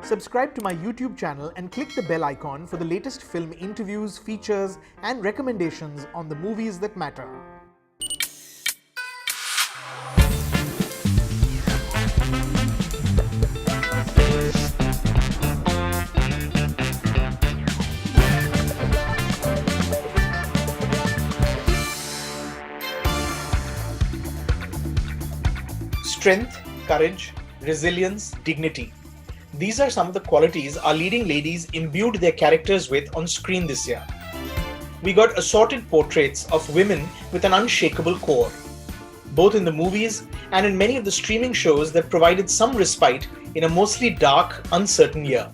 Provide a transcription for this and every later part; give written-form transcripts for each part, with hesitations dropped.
Subscribe to my YouTube channel and click the bell icon for the latest film interviews, features, and recommendations on the movies that matter. Strength, courage, resilience, dignity. These are some of the qualities our leading ladies imbued their characters with on screen this year. We got assorted portraits of women with an unshakable core, both in the movies and in many of the streaming shows that provided some respite in a mostly dark, uncertain year.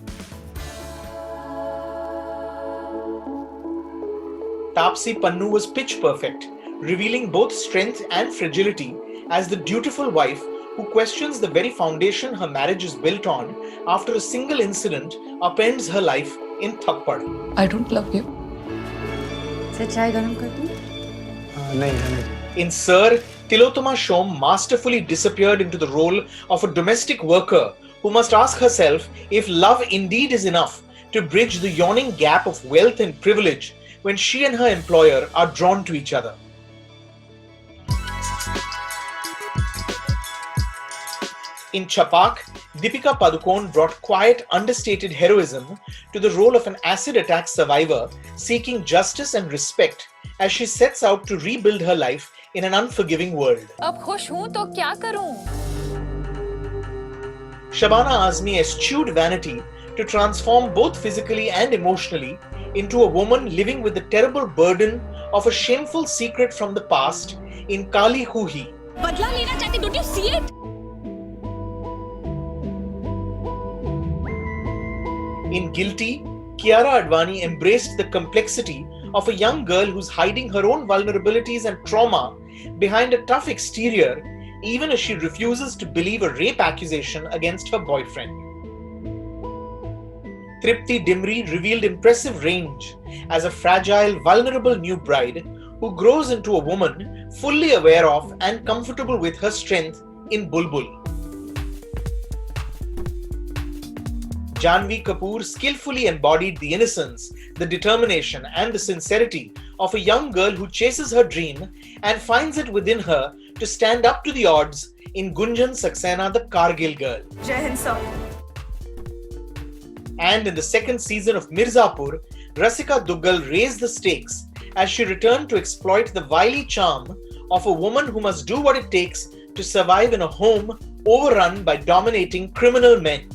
Taapsee Pannu was pitch perfect, revealing both strength and fragility as the dutiful wife who questions the very foundation her marriage is built on after a single incident upends her life in Thappad. I don't love you. Chai garam kar do? Nahin. In Sir, Tillotama Shome masterfully disappeared into the role of a domestic worker who must ask herself if love indeed is enough to bridge the yawning gap of wealth and privilege when she and her employer are drawn to each other. In Chhapaak, Deepika Padukone brought quiet, understated heroism to the role of an acid attack survivor seeking justice and respect as she sets out to rebuild her life in an unforgiving world. अब खुश हूँ तो क्या करूँ? Shabana Azmi eschewed vanity to transform both physically and emotionally into a woman living with the terrible burden of a shameful secret from the past in Kaali Khuhi. बदला लेना चाहते, don't you see it? In Guilty, Kiara Advani embraced the complexity of a young girl who's hiding her own vulnerabilities and trauma behind a tough exterior, even as she refuses to believe a rape accusation against her boyfriend. Tripti Dimri revealed impressive range as a fragile, vulnerable new bride who grows into a woman fully aware of and comfortable with her strength in Bulbbul. Janvi Kapoor skillfully embodied the innocence, the determination and the sincerity of a young girl who chases her dream and finds it within her to stand up to the odds in Gunjan Saxena, the Kargil Girl. Jai Hind sir. And in the second season of Mirzapur, Rasika Dugal raised the stakes as she returned to exploit the wily charm of a woman who must do what it takes to survive in a home overrun by dominating criminal men.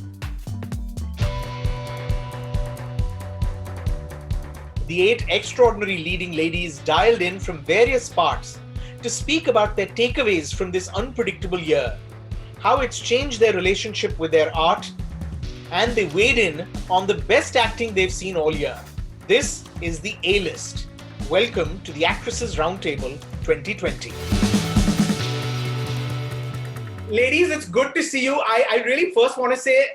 The 8 extraordinary leading ladies dialed in from various parts to speak about their takeaways from this unpredictable year, how it's changed their relationship with their art, and they weighed in on the best acting they've seen all year. This is the A-List. Welcome to the Actresses Roundtable 2020. Ladies, it's good to see you. I really first want to say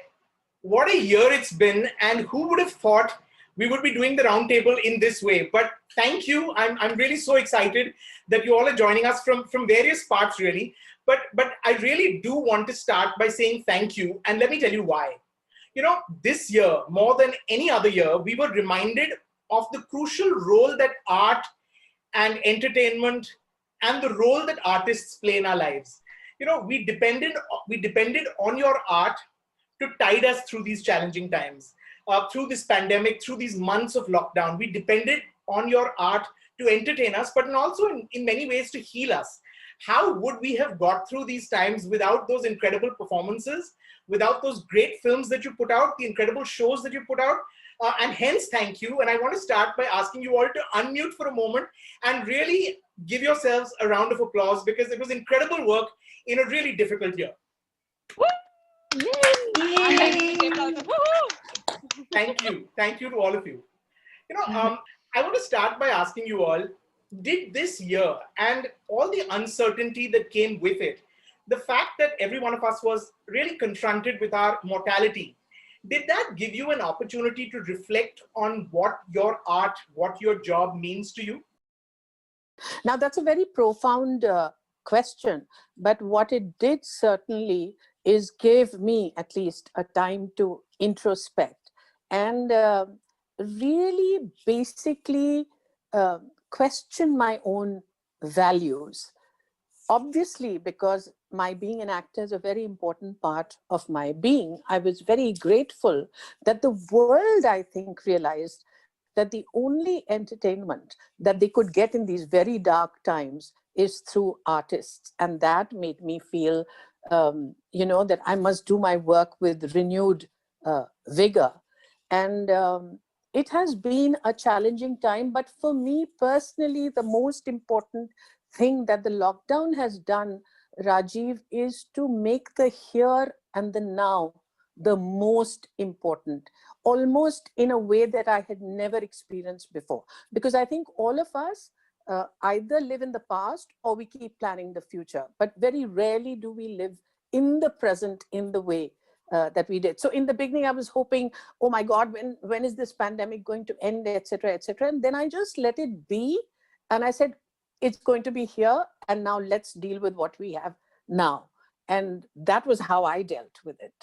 what a year it's been, and who would have thought we would be doing the roundtable in this way. But thank you. I'm really so excited that you all are joining us from various parts, really. But I really do want to start by saying thank you. And let me tell you why. You know, this year, more than any other year, we were reminded of the crucial role that art and entertainment and the role that artists play in our lives. You know, we depended on your art to tide us through these challenging times. Through this pandemic, through these months of lockdown, we depended on your art to entertain us, but also in many ways to heal us. How would we have got through these times without those incredible performances, without those great films that you put out, the incredible shows that you put out? And hence, thank you. And I want to start by asking you all to unmute for a moment and really give yourselves a round of applause, because it was incredible work in a really difficult year. Thank you. Thank you to all of you. You know, I want to start by asking you all, did this year and all the uncertainty that came with it, the fact that every one of us was really confronted with our mortality, did that give you an opportunity to reflect on what your art, what your job means to you? Now, that's a very profound question, but what it did certainly gave me at least a time to introspect and really basically question my own values. Obviously, because my being an actor is a very important part of my being, I was very grateful that the world, I think, realized that the only entertainment that they could get in these very dark times is through artists. And that made me feel, that I must do my work with renewed vigor. And it has been a challenging time, but for me personally, the most important thing that the lockdown has done, Rajeev, is to make the here and the now the most important, almost in a way that I had never experienced before. Because I think all of us either live in the past or we keep planning the future, but very rarely do we live in the present in the way that we did. So in the beginning, I was hoping, oh my God, when is this pandemic going to end, etc., etc. And then I just let it be. And I said, it's going to be here. And now let's deal with what we have now. And that was how I dealt with it.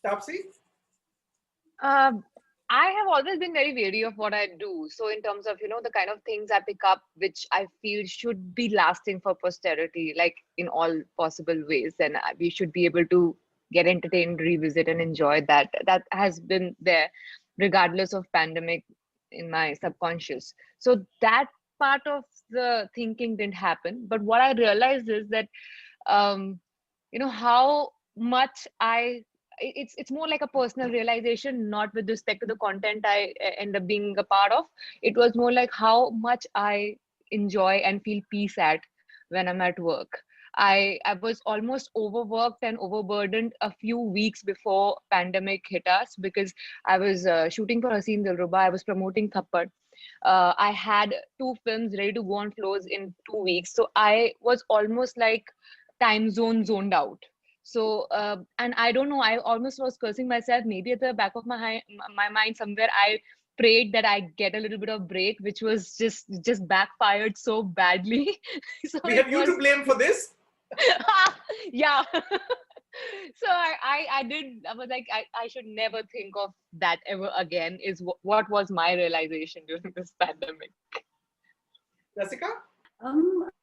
Taapsee? I have always been very wary of what I do. So in terms of, the kind of things I pick up, which I feel should be lasting for posterity, like in all possible ways, then we should be able to get entertained, revisit and enjoy that. That has been there regardless of pandemic in my subconscious. So that part of the thinking didn't happen. But what I realized is that, how much it's more like a personal realization, not with respect to the content I end up being a part of. It was more like how much I enjoy and feel peace at when I'm at work. I was almost overworked and overburdened a few weeks before pandemic hit us, because I was shooting for Hasin Dilruba. I was promoting Thappad. I had 2 films ready to go on floors in 2 weeks. So I was almost like time zoned out. So, and I don't know, I almost was cursing myself. Maybe at the back of my mind somewhere, I prayed that I get a little bit of break, which was just backfired so badly. So We have you to blame for this? Yeah. So I was like, I should never think of that ever again, is what was my realization during this pandemic. Rasika?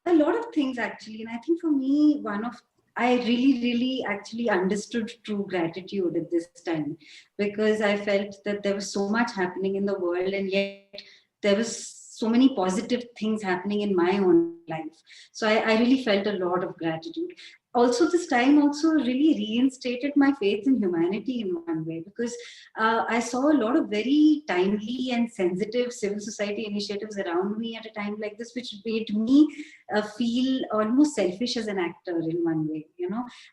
A lot of things actually, and I think for me, I really actually understood true gratitude at this time, because I felt that there was so much happening in the world, and yet there was so many positive things happening in my own life. So I really felt a lot of gratitude. Also, this time also really reinstated my faith in humanity in one way, because I saw a lot of very timely and sensitive civil society initiatives around me at a time like this, which made me feel almost selfish as an actor in one way,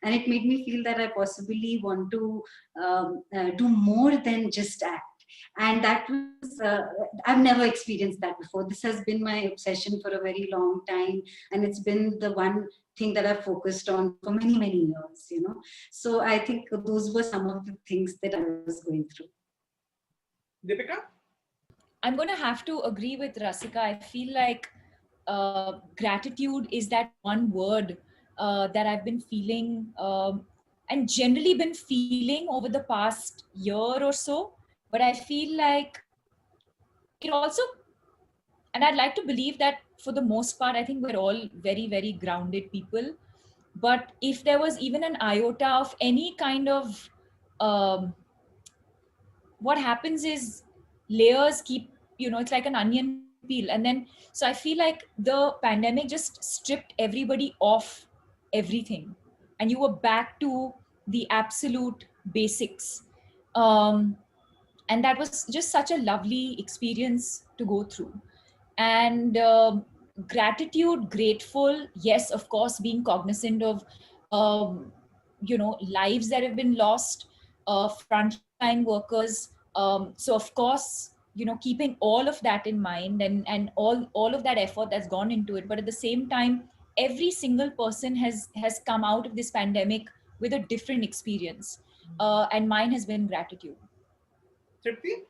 and it made me feel that I possibly want to do more than just act. And that was, I've never experienced that before. This has been my obsession for a very long time, and it's been the one thing that I've focused on for many years, So I think those were some of the things that I was going through. Deepika? I'm going to have to agree with Rasika. I feel like gratitude is that one word that I've been feeling and generally been feeling over the past year or so. But I feel like it also, and I'd like to believe that for the most part, I think we're all very grounded people. But if there was even an iota of any kind of, what happens is layers keep, it's like an onion peel. And then, so I feel like the pandemic just stripped everybody off everything. And you were back to the absolute basics. And that was just such a lovely experience to go through. And gratitude, grateful, yes, of course, being cognizant of lives that have been lost, frontline workers. So of course, keeping all of that in mind, and all of that effort that's gone into it. But at the same time, every single person has come out of this pandemic with a different experience, and mine has been gratitude. Tripti?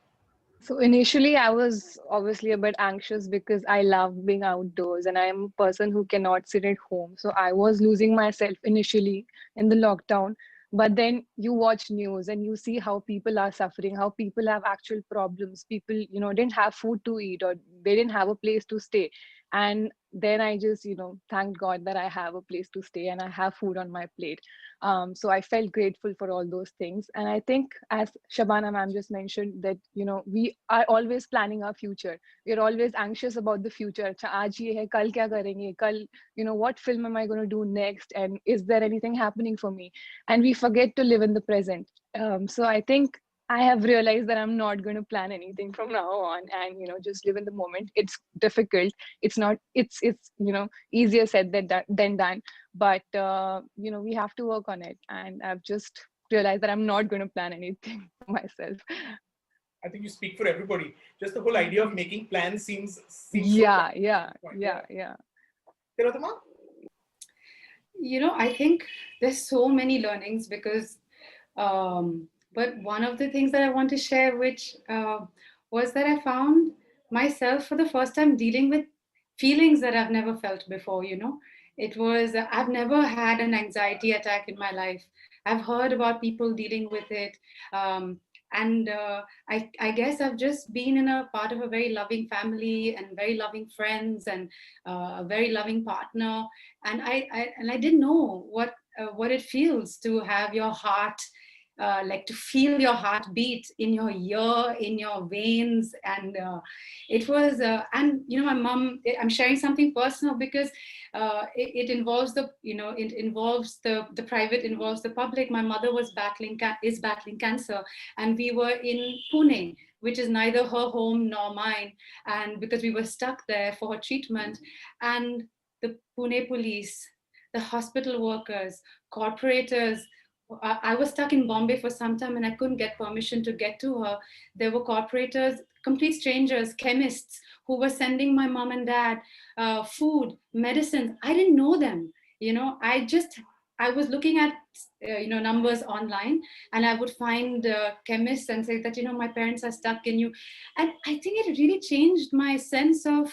So initially, I was obviously a bit anxious because I love being outdoors and I am a person who cannot sit at home. So I was losing myself initially in the lockdown. But then you watch news and you see how people are suffering, how people have actual problems. People, didn't have food to eat or they didn't have a place to stay. And then I just, thanked God that I have a place to stay and I have food on my plate. So I felt grateful for all those things. And I think, as Shabana ma'am just mentioned, that, we are always planning our future. We're always anxious about the future. अच्छा, आज ये है, कल क्या करेंगे? कल, what film am I going to do next? And is there anything happening for me? And we forget to live in the present. So I think I have realized that I'm not going to plan anything from now on and, just live in the moment. It's difficult. It's easier said than done, but we have to work on it, and I've just realized that I'm not going to plan anything for myself. I think you speak for everybody. Just the whole idea of making plans seems Yeah. Tillotama? I think there's so many learnings because but one of the things that I want to share, which was that I found myself for the first time dealing with feelings that I've never felt before. It was, I've never had an anxiety attack in my life. I've heard about people dealing with it. And I guess I've just been in a part of a very loving family and very loving friends and a very loving partner. And I didn't know what it feels to have your heart, like to feel your heart beat in your ear, in your veins. And it was, and my mom, I'm sharing something personal because it involves it involves the private, involves the public. My mother is battling cancer, and we were in Pune, which is neither her home nor mine. And because we were stuck there for her treatment, and the Pune police, the hospital workers, corporators. I was stuck in Bombay for some time and I couldn't get permission to get to her. There were corporators, complete strangers, chemists who were sending my mom and dad food, medicines. I didn't know them. I was looking at numbers online, and I would find chemists and say that my parents are stuck. Can you? And I think it really changed my sense of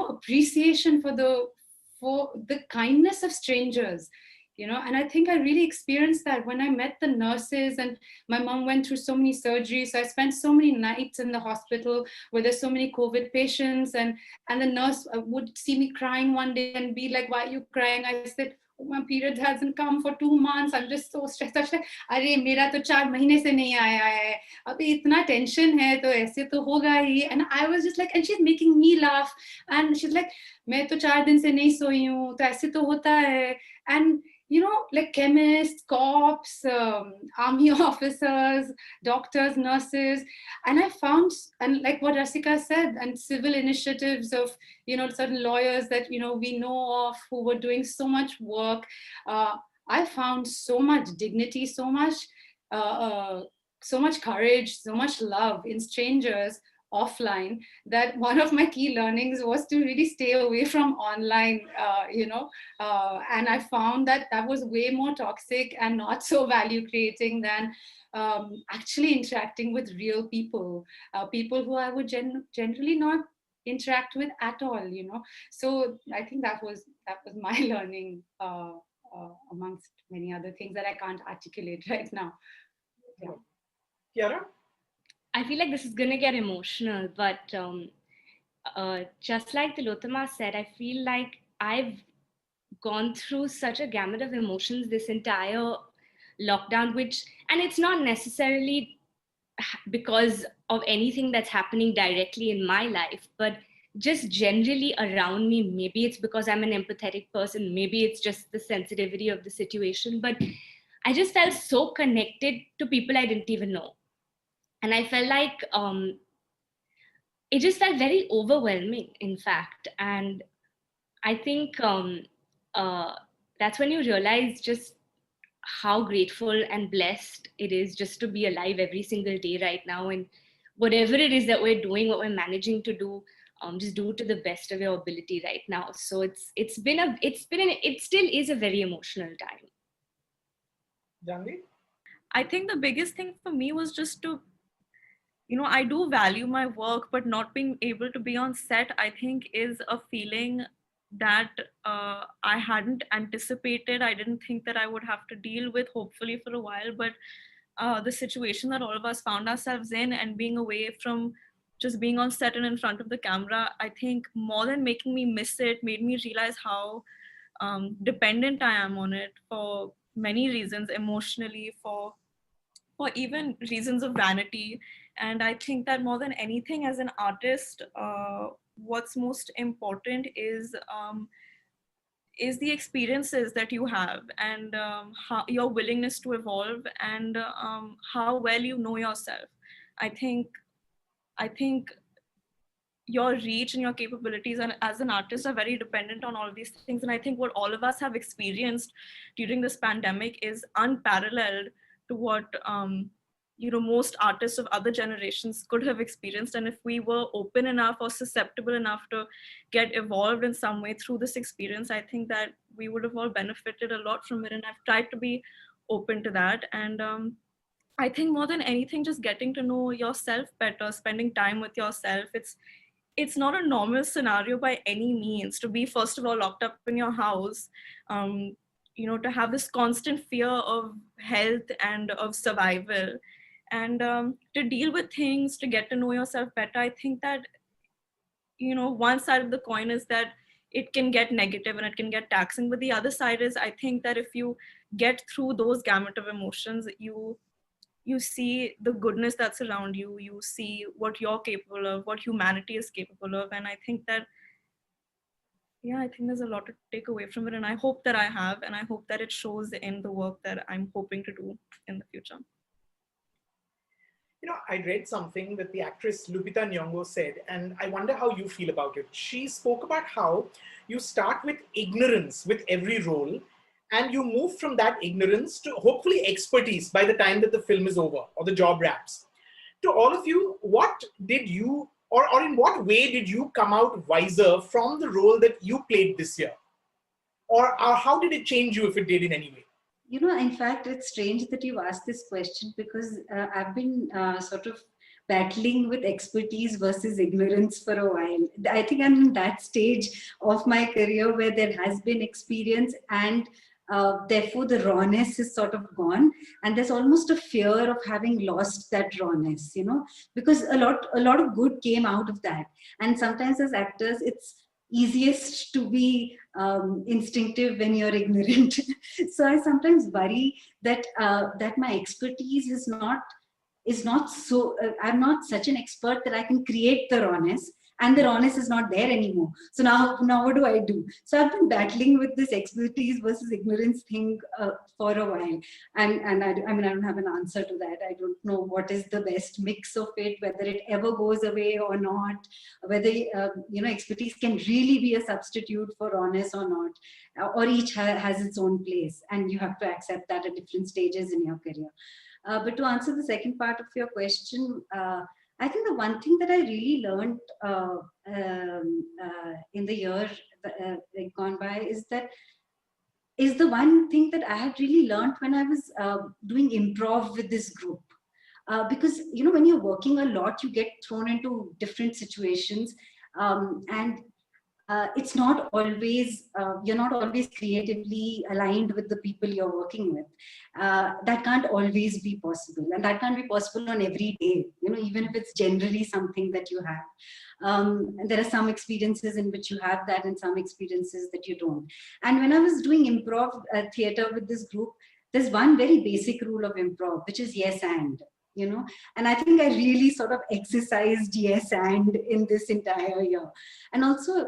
appreciation for the kindness of strangers. And I think I really experienced that when I met the nurses, and my mom went through so many surgeries. So I spent so many nights in the hospital where there's so many COVID patients, and the nurse would see me crying one day and be like, "Why are you crying?" I said, "Oh, my period hasn't come for 2 months. I'm just so stressed." I was like, "अरे मेरा तो 4 महीने से नहीं आया है. अभी इतना tension है तो ऐसे तो होगा ही." And I was just like, and she's making me laugh, and she's like, "मैं तो 4 दिन से नहीं सोई हूँ, तो ऐसे तो होता है." And like chemists, cops, army officers, doctors, nurses. And I found, and like what Rasika said, and civil initiatives of, certain lawyers that, we know of who were doing so much work. I found so much dignity, so much courage, so much love in strangers offline, that one of my key learnings was to really stay away from online, and I found that was way more toxic and not so value creating than actually interacting with real people, people who I would generally not interact with at all. So I think that was my learning, amongst many other things that I can't articulate right now. Yeah. Kiara? I feel like this is going to get emotional, but just like Tillotama said, I feel like I've gone through such a gamut of emotions this entire lockdown, and it's not necessarily because of anything that's happening directly in my life, but just generally around me. Maybe it's because I'm an empathetic person, maybe it's just the sensitivity of the situation, but I just felt so connected to people I didn't even know. And I felt like it just felt very overwhelming, in fact. And I think that's when you realize just how grateful and blessed it is just to be alive every single day right now. And whatever it is that we're doing, what we're managing to do, just do it to the best of your ability right now. So it still is a very emotional time. Janvi? I think the biggest thing for me was just to I do value my work, but not being able to be on set, I think, is a feeling that I hadn't anticipated. I didn't think that I would have to deal with, hopefully, for a while. But the situation that all of us found ourselves in, and being away from just being on set and in front of the camera, I think more than making me miss it, made me realize how dependent I am on it for many reasons, emotionally, for even reasons of vanity. And I think that more than anything, as an artist, what's most important is the experiences that you have, and your willingness to evolve, and how well you know yourself. I think I think your reach and your capabilities and as an artist are very dependent on all of these things. And I think what all of us have experienced during this pandemic is unparalleled to what most artists of other generations could have experienced. And if we were open enough or susceptible enough to get evolved in some way through this experience, I think that we would have all benefited a lot from it. And I've tried to be open to that. And I think more than anything, just getting to know yourself better, spending time with yourself. It's not a normal scenario by any means to be, first of all, locked up in your house, to have this constant fear of health and of survival, and to deal with things, to get to know yourself better. I think that, one side of the coin is that it can get negative and it can get taxing, but the other side is, I think that if you get through those gamut of emotions, you see the goodness that's around you, you see what you're capable of, what humanity is capable of. And I think that, I think there's a lot to take away from it. And I hope that I have, and I hope that it shows in the work that I'm hoping to do in the future. I read something that the actress Lupita Nyong'o said, and I wonder how you feel about it. She spoke about how you start with ignorance with every role, and you move from that ignorance to hopefully expertise by the time that the film is over or the job wraps. To all of you, what did you, or in what way did you come out wiser from the role that you played this year? Or how did it change you, if it did in any way? In fact, it's strange that you asked this question, because I've been sort of battling with expertise versus ignorance for a while. I think I'm in that stage of my career where there has been experience, and therefore the rawness is sort of gone, and there's almost a fear of having lost that rawness, because a lot of good came out of that. And sometimes as actors, it's easiest to be instinctive when you're ignorant. So I sometimes worry that that my expertise is not so, I'm not such an expert that I can create the rawness, and the rawness is not there anymore. So now what do I do? So I've been battling with this expertise versus ignorance thing for a while, and I don't have an answer to that. I don't know what is the best mix of it, whether it ever goes away or not, whether expertise can really be a substitute for rawness or not, or each has its own place, and you have to accept that at different stages in your career. But to answer the second part of your question, I think the one thing that I really learned in the year gone by is the one thing that I had really learned when I was doing improv with this group. Because, when you're working a lot, you get thrown into different situations, and it's not always, you're not always creatively aligned with the people you're working with. That can't always be possible, and that can't be possible on every day, even if it's generally something that you have. And there are some experiences in which you have that, and some experiences that you don't. And when I was doing improv theater with this group, there's one very basic rule of improv, which is yes and. And I think I really sort of exercised yes and in this entire year. And also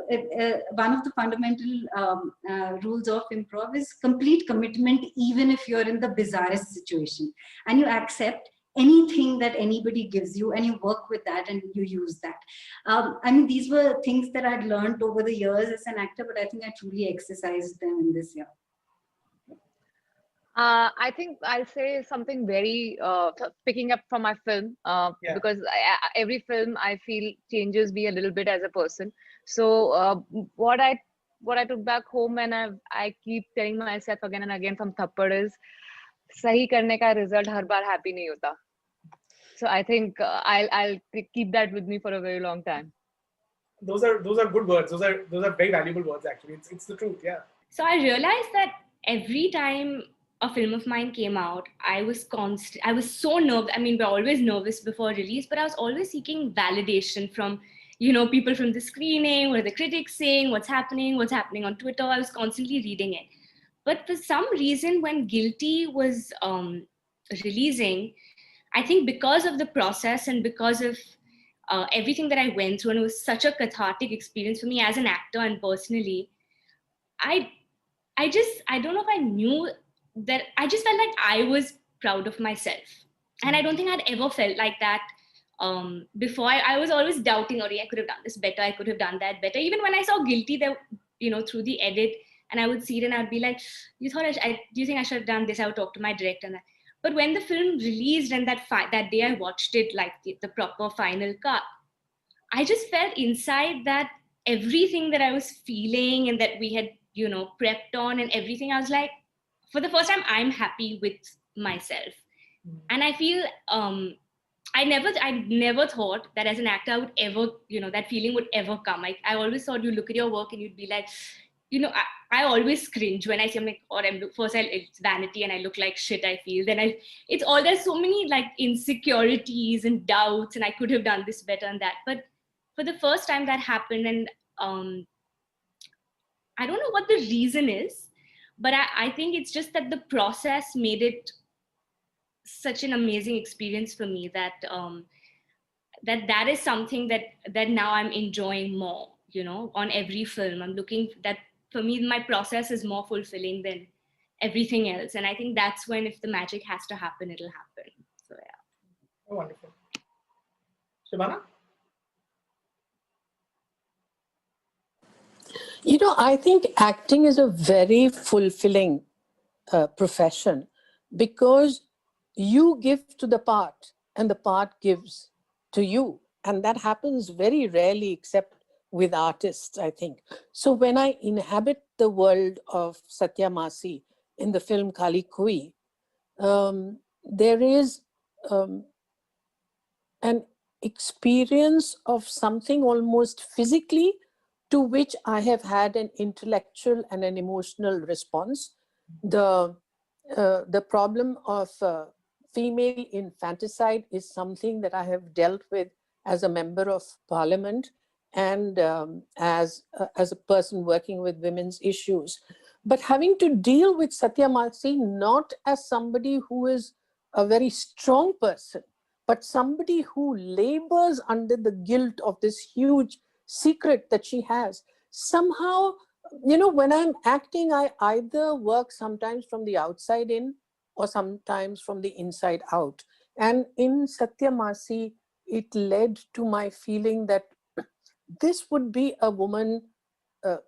one of the fundamental rules of improv is complete commitment, even if you're in the bizarrest situation, and you accept anything that anybody gives you, and you work with that, and you use that. These were things that I'd learned over the years as an actor, but I think I truly exercised them in this year. I think I'll say something very picking up from my film, because every film I feel changes me a little bit as a person. So what I took back home, and I keep telling myself again and again from Thappad, is सही करने का result हर बार happy नहीं होता. So I think I'll keep that with me for a very long time. Those are good words. Those are very valuable words. Actually, it's the truth. Yeah. So I realized that every time a film of mine came out, I was so nervous. I mean, we're always nervous before release, but I was always seeking validation from, people from the screening, what are the critics saying, what's happening on Twitter. I was constantly reading it. But for some reason, when Guilty was releasing, I think because of the process and because of everything that I went through, and it was such a cathartic experience for me as an actor and personally, I don't know if I knew that. I just felt like I was proud of myself. And I don't think I'd ever felt like that before. I was always doubting, or I could have done this better, I could have done that better. Even when I saw Guilty, that, through the edit, and I would see it and I'd be like, do you think I should have done this? I would talk to my director and that. But when the film released and that day I watched it, like the proper final cut, I just felt inside that everything that I was feeling and that we had, prepped on and everything, I was like, for the first time, I'm happy with myself. And I feel, I never thought that as an actor, I would ever, that feeling would ever come. I always thought you look at your work and you'd be like, I always cringe when I see, I'm like, it's vanity and I look like shit, I feel. Then there's so many like insecurities and doubts and I could have done this better and that. But for the first time that happened, and I don't know what the reason is, but I think it's just that the process made it such an amazing experience for me that that is something that now I'm enjoying more, on every film. I'm looking that, for me, my process is more fulfilling than everything else. And I think that's when, if the magic has to happen, it'll happen. So yeah. Oh, wonderful. Shabana? I think acting is a very fulfilling profession, because you give to the part and the part gives to you. And that happens very rarely, except with artists, I think. So when I inhabit the world of Satya Masi in the film Kaali Khuhi, there is an experience of something almost physically to which I have had an intellectual and an emotional response. The problem of female infanticide is something that I have dealt with as a member of parliament and as a person working with women's issues. But having to deal with Satya Masi not as somebody who is a very strong person, but somebody who labors under the guilt of this huge secret that she has. Somehow, when I'm acting, I either work sometimes from the outside in or sometimes from the inside out. And in Satya Masi, it led to my feeling that this would be a woman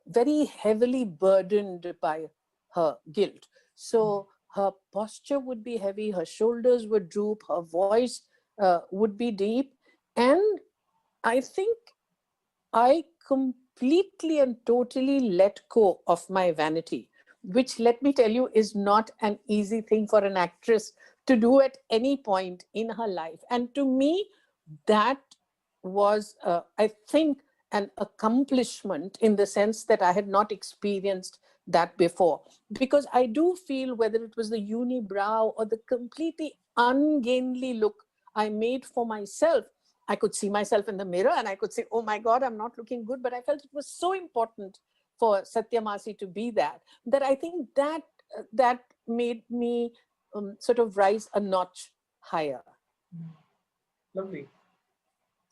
very heavily burdened by her guilt. So her posture would be heavy, her shoulders would droop, her voice would be deep. And I think I completely and totally let go of my vanity, which, let me tell you, is not an easy thing for an actress to do at any point in her life. And to me, that was, I think, an accomplishment in the sense that I had not experienced that before. Because I do feel, whether it was the unibrow or the completely ungainly look I made for myself, I could see myself in the mirror and I could say, oh my God, I'm not looking good. But I felt it was so important for Satya Masi to be that I think that made me sort of rise a notch higher. Lovely.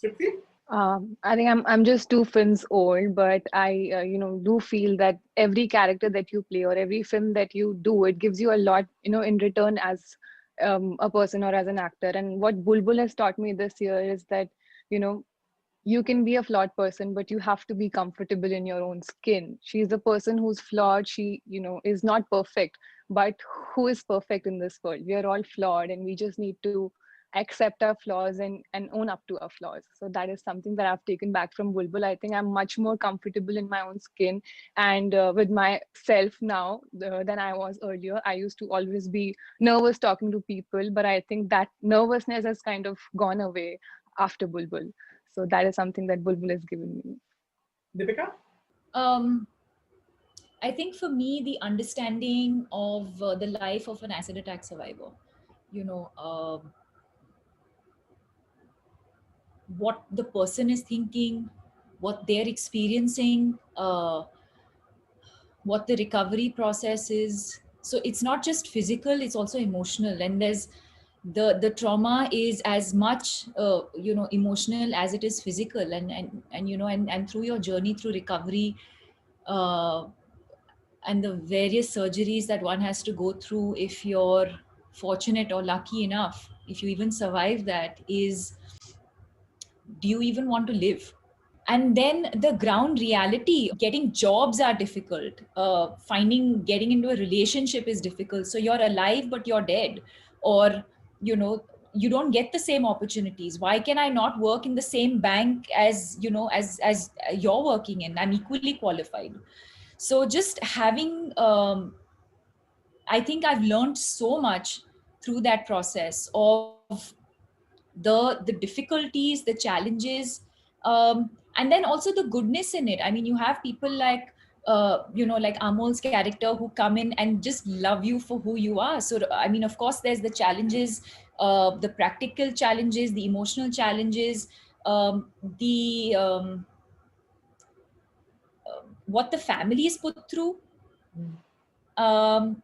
Tripti? I think I'm just 2 films old, but I do feel that every character that you play or every film that you do, it gives you a lot, in return as a person or as an actor. And what Bulbbul has taught me this year is that, you can be a flawed person, but you have to be comfortable in your own skin. She's a person who's flawed. She, is not perfect, but who is perfect in this world? We are all flawed, and we just need to accept our flaws and own up to our flaws. So that is something that I've taken back from Bulbbul. I think I'm much more comfortable in my own skin and with myself now than I was earlier. I used to always be nervous talking to people, but I think that nervousness has kind of gone away after Bulbbul. So that is something that Bulbbul has given me. Deepika? Um, I think for me, the understanding of the life of an acid attack survivor, you know, what the person is thinking, what they're experiencing, what the recovery process is. So it's not just physical, it's also emotional. And there's the trauma is as much emotional as it is physical. And and through your journey through recovery, uh, and the various surgeries that one has to go through, if you're fortunate or lucky enough, if you even survive that, is, do you even want to live? And then the ground reality, getting jobs are difficult, getting into a relationship is difficult. So you're alive but you're dead, or you don't get the same opportunities. Why can I not work in the same bank as as you're working in? I'm equally qualified. So just having I think I've learned so much through that process of the difficulties, the challenges, and then also the goodness in it. I mean, you have people like like Amol's character, who come in and just love you for who you are. So I mean, of course there's the challenges, the practical challenges, the emotional challenges, the what the family is put through, um,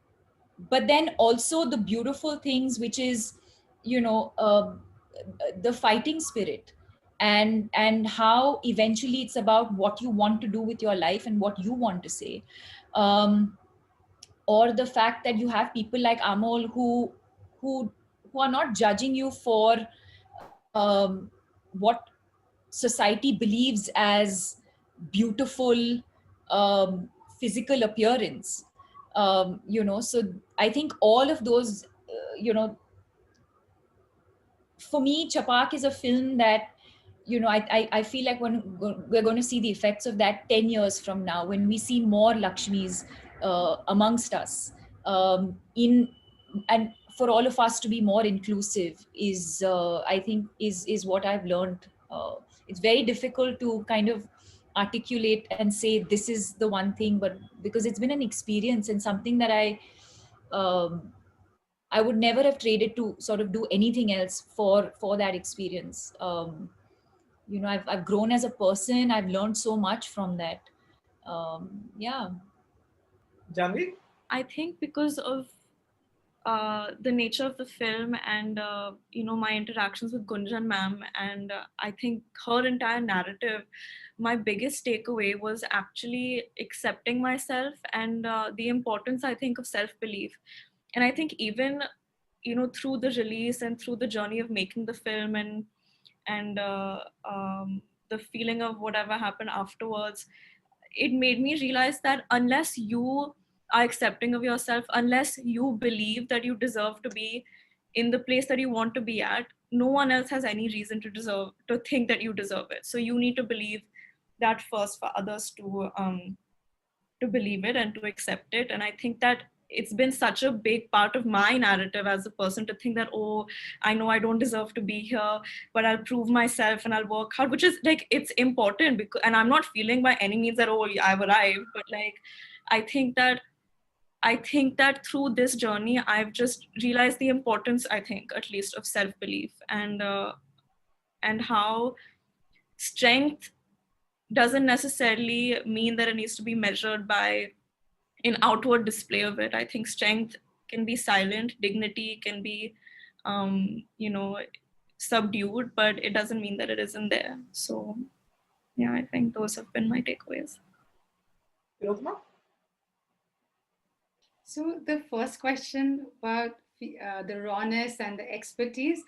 but then also the beautiful things, which is the fighting spirit, and how eventually it's about what you want to do with your life and what you want to say, um, or the fact that you have people like Amol who who are not judging you for what society believes as beautiful physical appearance. So I think all of those, for me, Chhapaak is a film that, I feel like when we're going to see the effects of that 10 years from now, when we see more Lakshmis amongst us, in and for all of us to be more inclusive is, I think, is what I've learned. It's very difficult to kind of articulate and say this is the one thing, but because it's been an experience and something that I would never have traded to sort of do anything else for that experience. I've grown as a person. I've learned so much from that. Yeah. Janvi? I think because of the nature of the film and my interactions with Gunjan ma'am, and I think her entire narrative, my biggest takeaway was actually accepting myself and the importance, I think, of self-belief. And I think even through the release and through the journey of making the film and the feeling of whatever happened afterwards, it made me realize that unless you are accepting of yourself, unless you believe that you deserve to be in the place that you want to be at, no one else has any reason to think that you deserve it. So you need to believe that first for others to believe it and to accept it. And I think that it's been such a big part of my narrative as a person to think that, oh, I know I don't deserve to be here, but I'll prove myself and I'll work hard, which is like, it's important because, and I'm not feeling by any means that, oh, I've arrived, but like, I think that through this journey, I've just realized the importance, I think, at least, of self-belief and how strength doesn't necessarily mean that it needs to be measured by an outward display of it. I think strength can be silent, dignity can be, subdued, but it doesn't mean that it isn't there. So, yeah, I think those have been my takeaways. Tillotama? So the first question about the rawness and the expertise,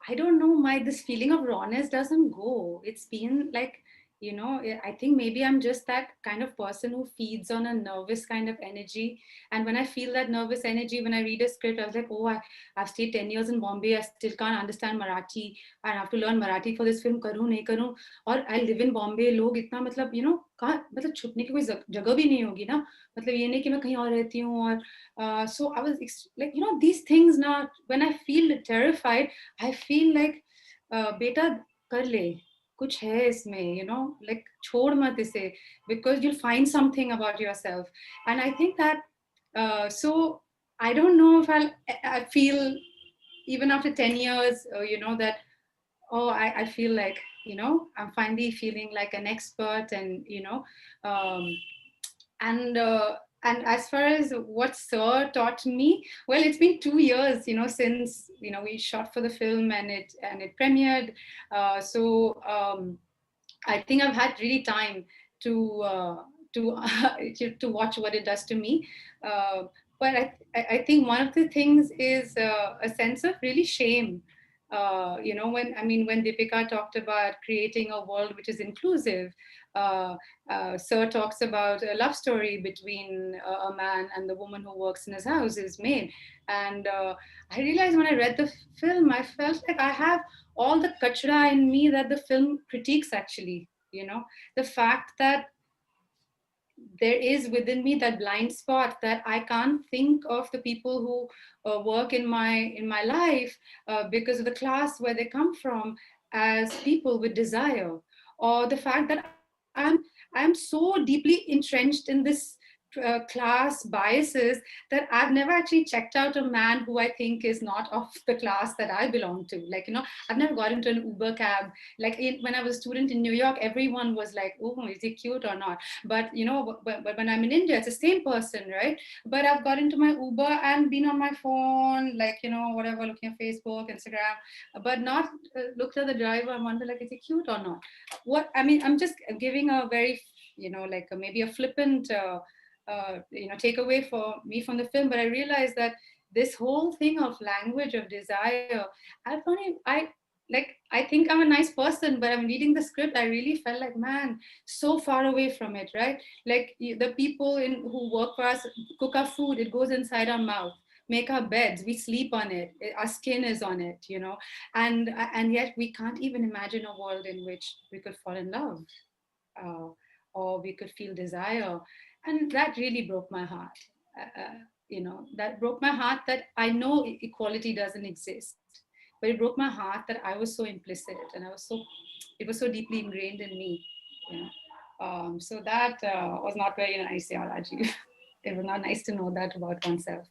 I don't know, this feeling of rawness doesn't go. It's been like you know, I think maybe I'm just that kind of person who feeds on a nervous kind of energy. And when I feel that nervous energy, when I read a script, I was like, oh, I've stayed 10 years in Bombay. I still can't understand Marathi. I have to learn Marathi for this film. Karu, nahi karu. Or I live in Bombay. Log itna, matlab, you know, कहाँ मतलब छुपने की कोई जगह भी नहीं होगी ना, मतलब ये नहीं कि मैं कहीं और रहती हूँ और so I was like, you know, these things now, when I feel terrified, I feel like बेटा कर ले, कुछ है इसमें, you know, like छोड़ मत इसे, because you'll find something about yourself. And I think that so I don't know if I feel even after 10 years, you know, that oh, I feel like, you know, I'm finally feeling like an expert, and you know, um, and as far as what Sir taught me, well, it's been 2 years, you know, since, you know, we shot for the film and it premiered. I think I've had really time to to watch what it does to me. But I think one of the things is a sense of really shame. You know, when Deepika talked about creating a world which is inclusive, Sir talks about a love story between a man and the woman who works in his house, his maid. And I realized when I read the film, I felt like I have all the kachra in me that the film critiques actually, you know, the fact that there is within me that blind spot that I can't think of the people who work in my life because of the class where they come from as people with desire, or the fact that I'm so deeply entrenched in this class biases that I've never actually checked out a man who I think is not of the class that I belong to. Like, you know, I've never got into an Uber cab. Like when I was a student in New York, everyone was like, oh, is he cute or not? But, you know, but when I'm in India, it's the same person, right? But I've got into my Uber and been on my phone, like, you know, whatever, looking at Facebook, Instagram, but not looked at the driver and wonder, like, is he cute or not? What, I mean, I'm just giving a very, you know, like maybe a flippant, you know, takeaway for me from the film, but I realized that this whole thing of language of desire, I think I'm a nice person, but I'm reading the script, I really felt like, man, so far away from it, right? Like the people who work for us cook our food, it goes inside our mouth, make our beds, we sleep on it, our skin is on it, you know, and yet we can't even imagine a world in which we could fall in love, or we could feel desire. And that really broke my heart. You know, that broke my heart, that I know equality doesn't exist, but it broke my heart that I was so implicit, and it was so deeply ingrained in me, you know. So that was not very nice, yeah, Rajeev. It was not nice to know that about oneself.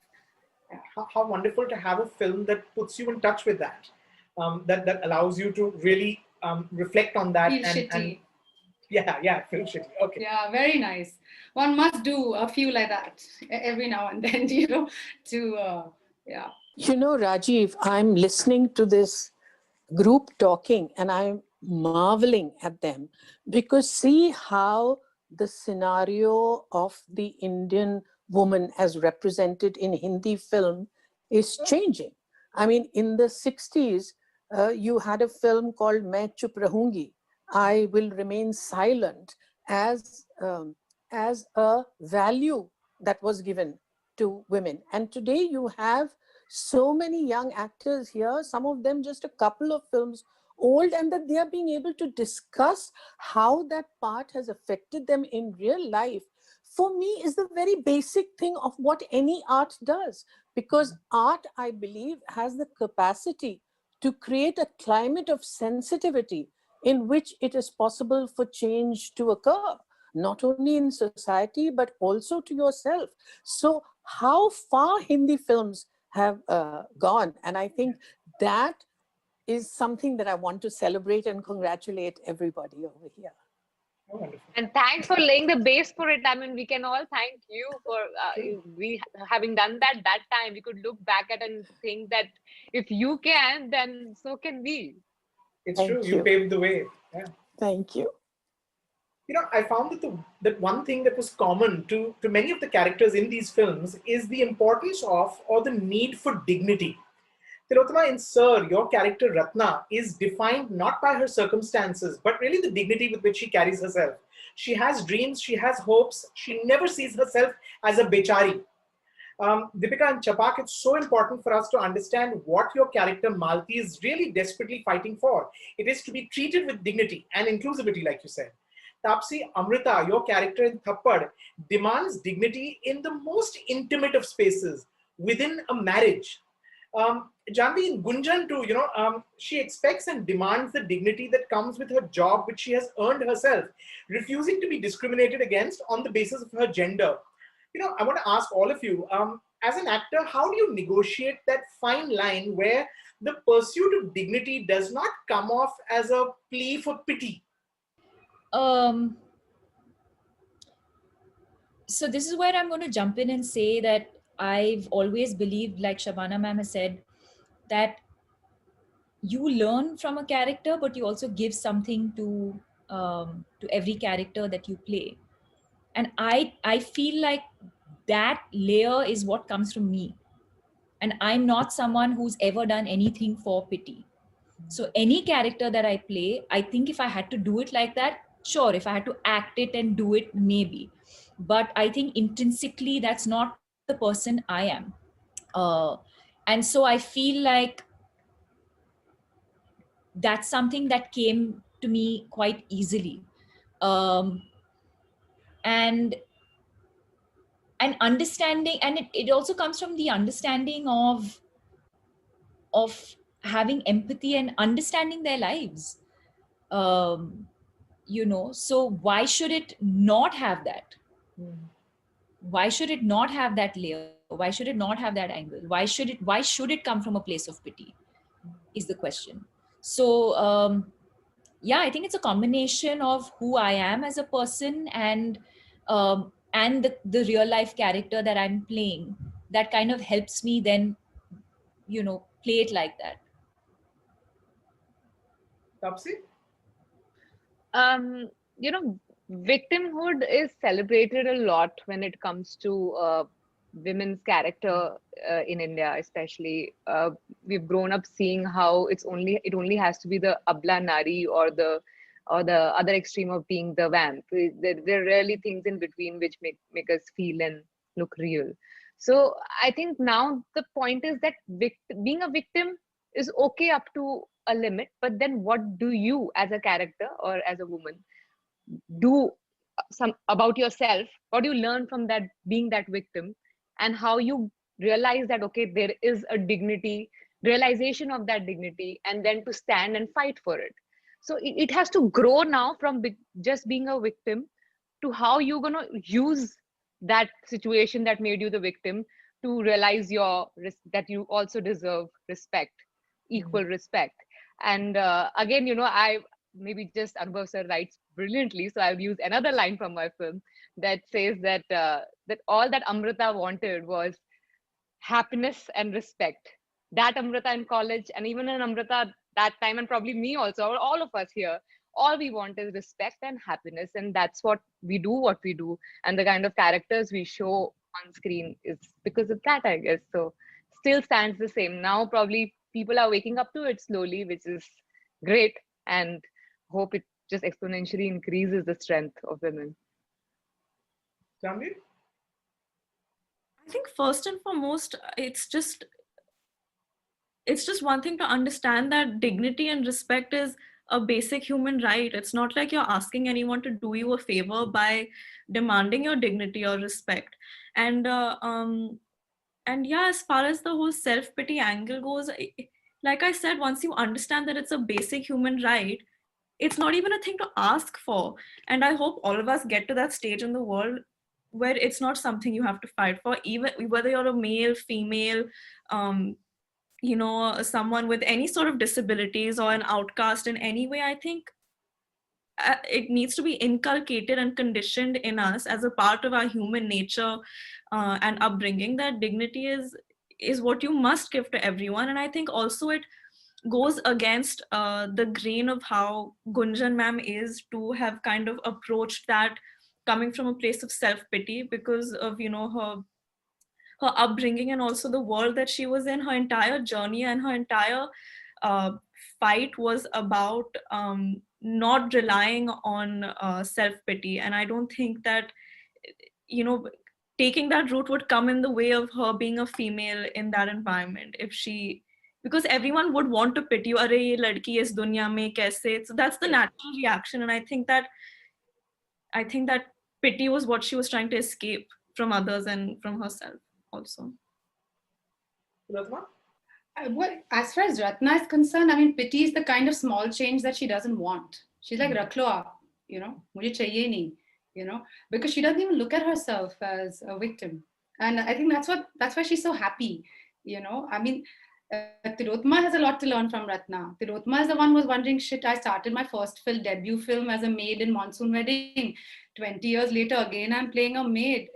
Yeah. How wonderful to have a film that puts you in touch with that, that allows you to really reflect on that. Feel shitty. Yeah, feel shitty. Okay. Yeah, very nice. One must do a few like that every now and then, you know, to, yeah. You know, Rajeev, I'm listening to this group talking and I'm marveling at them, because see how the scenario of the Indian woman as represented in Hindi film is changing. I mean, in the 60s, you had a film called Main Chup Rahungi, I Will Remain Silent, as a value that was given to women. And today you have so many young actors here, some of them just a couple of films old, and that they are being able to discuss how that part has affected them in real life, for me is the very basic thing of what any art does. Because art, I believe, has the capacity to create a climate of sensitivity in which it is possible for change to occur, not only in society, but also to yourself. So how far Hindi films have gone. And I think that is something that I want to celebrate and congratulate everybody over here. Oh, wonderful. And thanks for laying the base for it. I mean, we can all thank you for we having done that time. We could look back at and think that if you can, then so can we. It's Thank true. you. You paved the way. Yeah. Thank you. You know, I found that one thing that was common to many of the characters in these films is the importance of, or the need for, dignity. Tillotama, in Sir, your character Ratna is defined not by her circumstances, but really the dignity with which she carries herself. She has dreams, she has hopes, she never sees herself as a bechari. Deepika and Chhapaak, it's so important for us to understand what your character Malti is really desperately fighting for. It is to be treated with dignity and inclusivity, like you said. Taapsee, Amrita, your character in Thappad, demands dignity in the most intimate of spaces within a marriage. Janvi, in Gunjan too, she expects and demands the dignity that comes with her job, which she has earned herself, refusing to be discriminated against on the basis of her gender. I want to ask all of you, as an actor, how do you negotiate that fine line where the pursuit of dignity does not come off as a plea for pity? So this is where I'm going to jump in and say that I've always believed, like Shabana ma'am has said, that you learn from a character, but you also give something to every character that you play. And I feel like that layer is what comes from me. And I'm not someone who's ever done anything for pity. So any character that I play, I think if I had to do it like that, sure, if I had to act it and do it, maybe. But I think intrinsically, that's not the person I am. And so I feel like that's something that came to me quite easily. Um, and understanding, and it also comes from the understanding of having empathy and understanding their lives. So why should it not have that? Why should it not have that layer? Why should it not have that angle? Why should it come from a place of pity, is the question. So yeah, I think it's a combination of who I am as a person and the real life character that I'm playing that kind of helps me then play it like that. Taapsee? um Victimhood is celebrated a lot when it comes to women's character in India, especially. We've grown up seeing how it only has to be the abla nari or the other extreme of being the vamp. There are rarely things in between which make us feel and look real. So I think now the point is that being a victim is okay up to a limit, but then what do you as a character or as a woman do some about yourself? What do you learn from that, being that victim, and how you realize that okay, there is a dignity, realization of that dignity, and then to stand and fight for it. So it has to grow now from just being a victim to how you're going to use that situation that made you the victim to realize that you also deserve respect, equal respect. And again, I maybe just Anubhav sir writes brilliantly, so I'll use another line from my film that says that that all that Amrita wanted was happiness and respect. That Amrita in college, and even in Amrita that time, and probably me also, or all of us here, all we want is respect and happiness, and that's what we do. And the kind of characters we show on screen is because of that, I guess. So still stands the same. Now probably people are waking up to it slowly, which is great, and hope it just exponentially increases the strength of women. Janvi? I think first and foremost, it's just one thing to understand that dignity and respect is a basic human right. It's not like you're asking anyone to do you a favor by demanding your dignity or respect. And yeah, as far as the whole self-pity angle goes, like I said, once you understand that it's a basic human right, it's not even a thing to ask for. And I hope all of us get to that stage in the world where it's not something you have to fight for, even whether you're a male, female, someone with any sort of disabilities or an outcast in any way. I think it needs to be inculcated and conditioned in us as a part of our human nature and upbringing, that dignity is what you must give to everyone. And I think also it goes against the grain of how Gunjan ma'am is to have kind of approached that coming from a place of self-pity because of her her upbringing and also the world that she was in. Her entire journey and her entire fight was about not relying on self-pity. And I don't think that, you know, taking that route would come in the way of her being a female in that environment. If she, because everyone would want to pity you, "Arey, ye ladki is dunya mein kaise?" So that's the natural reaction. And I think that pity was what she was trying to escape from others and from herself also. Well, as far as Ratna is concerned, I mean, pity is the kind of small change that she doesn't want. She's like, "Rakh lo aap, you know, mujhe chahiye nahi," you know, because she doesn't even look at herself as a victim. And I think that's why she's so happy, you know. I mean, Tillotama has a lot to learn from Ratna. Tillotama is the one who was wondering, shit, I started my first debut film as a maid in Monsoon Wedding. 20 years later, again, I'm playing a maid.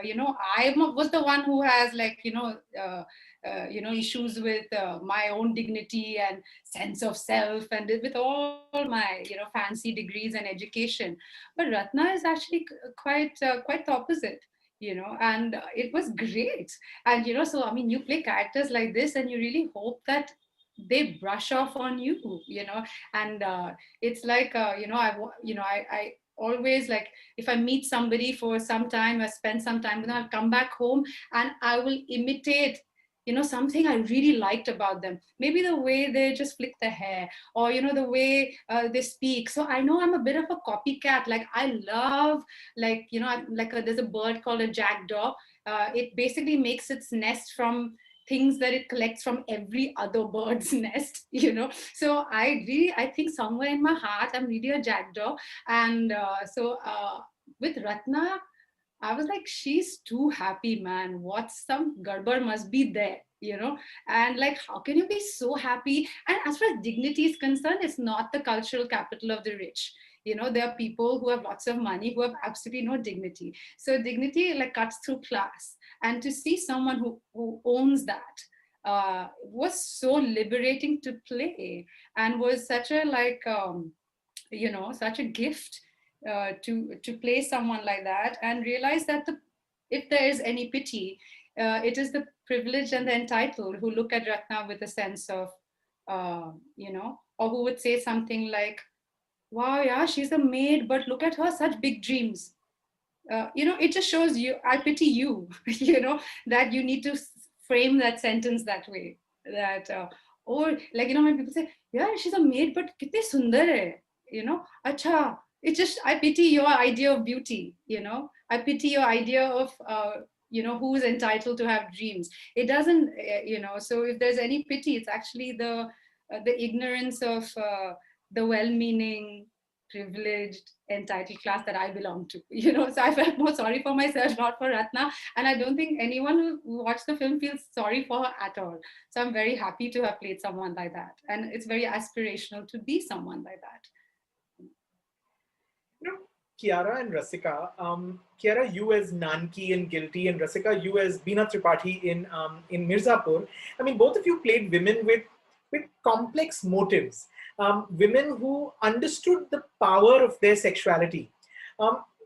You know, I was the one who has like, issues with my own dignity and sense of self, and with all my, fancy degrees and education. But Ratna is actually quite the opposite, and it was great. And, so, I mean, you play characters like this and you really hope that they brush off on you, and it's like, I always, like, if I meet somebody for some time, I spend some time with them, I'll come back home and I will imitate something I really liked about them. Maybe the way they just flick their hair, or, the way they speak. So I know I'm a bit of a copycat. Like, I love, like, there's a bird called a jackdaw. It basically makes its nest from things that it collects from every other bird's nest, So I think somewhere in my heart, I'm really a jackdaw. And with Ratna, I was like, she's too happy, man. Some garbar must be there, And like, how can you be so happy? And as far as dignity is concerned, it's not the cultural capital of the rich. There are people who have lots of money who have absolutely no dignity. So dignity like cuts through class. And to see someone who owns that was so liberating to play, and was such a such a gift. To play someone like that and realize that if there is any pity, it is the privileged and the entitled who look at Ratna with a sense of, or who would say something like, "Wow, yeah, she's a maid, but look at her, such big dreams." It just shows you, I pity you, that you need to frame that sentence that way. That, or like, when people say, "Yeah, she's a maid, but kitni sundar hai," acha. It's just, I pity your idea of beauty, I pity your idea of, who's entitled to have dreams. It doesn't, so if there's any pity, it's actually the ignorance of the well-meaning, privileged, entitled class that I belong to, So I felt more sorry for myself, not for Ratna. And I don't think anyone who watched the film feels sorry for her at all. So I'm very happy to have played someone like that. And it's very aspirational to be someone like that. Kiara and Rasika. Kiara, you as Nanki in Guilty, and Rasika, you as Beena Tripathi in Mirzapur. I mean, both of you played women with complex motives, women who understood the power of their sexuality.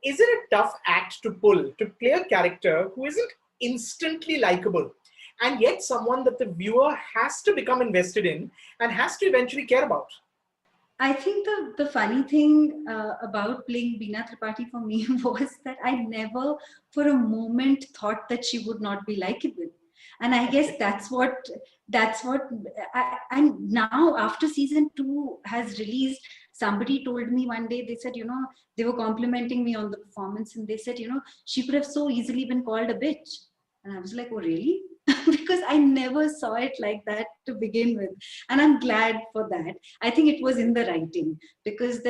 Is it a tough act to pull, to play a character who isn't instantly likable, and yet someone that the viewer has to become invested in and has to eventually care about? I think the funny thing about playing Beena Tripathi for me was that I never for a moment thought that she would not be likable. And I guess that's what and now after season 2 has released, somebody told me one day, they said, they were complimenting me on the performance, and they said, she could have so easily been called a bitch. And I was like, oh, really? Because I never saw it like that to begin with. And I'm glad for that. I think it was in the writing, because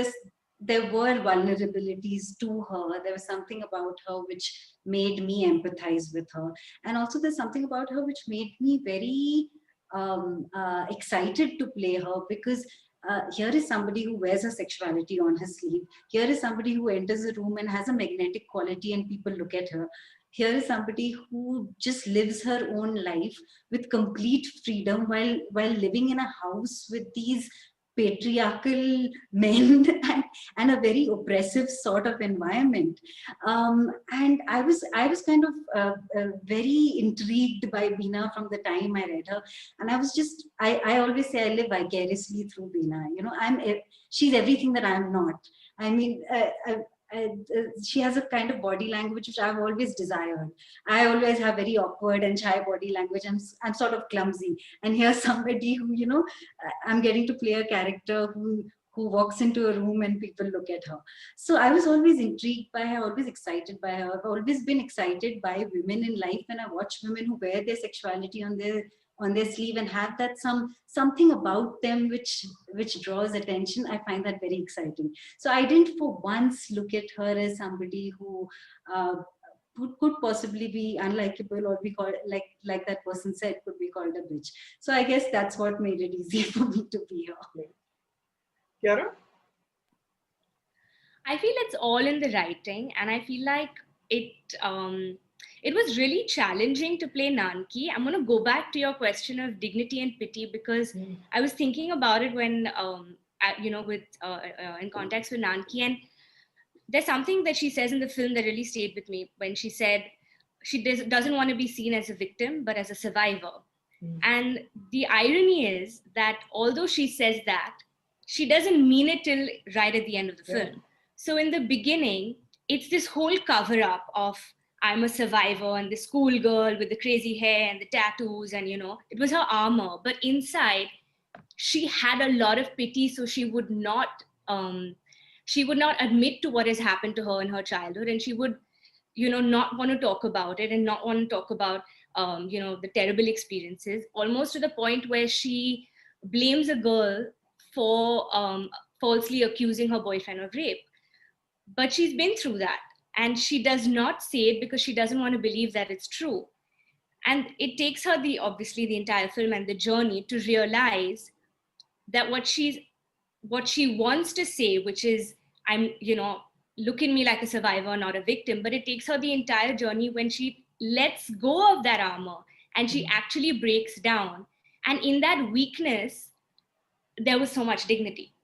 there were vulnerabilities to her. There was something about her which made me empathize with her. And also there's something about her which made me very excited to play her, because here is somebody who wears her sexuality on her sleeve. Here is somebody who enters a room and has a magnetic quality and people look at her. Here is somebody who just lives her own life with complete freedom while living in a house with these patriarchal men and a very oppressive sort of environment. And I was kind of very intrigued by Beena from the time I read her. And I was just, I always say I live vicariously through Beena. You know, she's everything that I'm not. I mean, she has a kind of body language which I've always desired. I always have very awkward and shy body language. I'm sort of clumsy. And here's somebody who, you know, I'm getting to play a character who walks into a room and people look at her. So I was always intrigued by her, always excited by her. I've always been excited by women in life when I watch women who wear their sexuality on their sleeve and have that something about them which draws attention. I find that very exciting. So I didn't for once look at her as somebody who could possibly be unlikable or be called, like that person said, could be called a bitch. So I guess that's what made it easy for me to be here. Kiara? I feel it's all in the writing, and I feel like it was really challenging to play Nanki. I'm going to go back to your question of dignity and pity, because I was thinking about it when, in context with Nanki, and there's something that she says in the film that really stayed with me when she said she doesn't want to be seen as a victim, but as a survivor. And the irony is that although she says that, she doesn't mean it till right at the end of the film. So in the beginning, it's this whole cover up of I'm a survivor and the schoolgirl with the crazy hair and the tattoos, and, you know, it was her armor. But inside, she had a lot of pity, so she would not admit to what has happened to her in her childhood, and she would, you know, not want to talk about it and not want to talk about, the terrible experiences, almost to the point where she blames a girl for falsely accusing her boyfriend of rape. But she's been through that, and she does not say it because she doesn't want to believe that it's true. And it takes her obviously the entire film and the journey to realize that what she wants to say, which is, look at me like a survivor, not a victim. But it takes her the entire journey when she lets go of that armor and she actually breaks down. And in that weakness, there was so much dignity.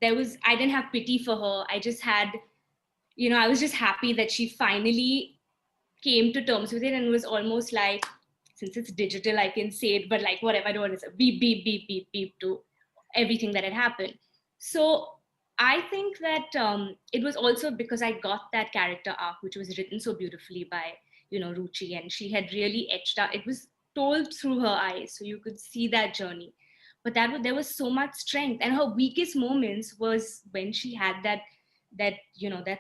I didn't have pity for her. I just had, I was just happy that she finally came to terms with it, and it was almost like, since it's digital, I can say it, but like whatever, I don't want to say beep, beep, beep, beep, beep to everything that had happened. So I think that it was also because I got that character arc, which was written so beautifully by, Ruchi, and she had really etched out, it was told through her eyes, so you could see that journey. But there was so much strength, and her weakest moments was when she had that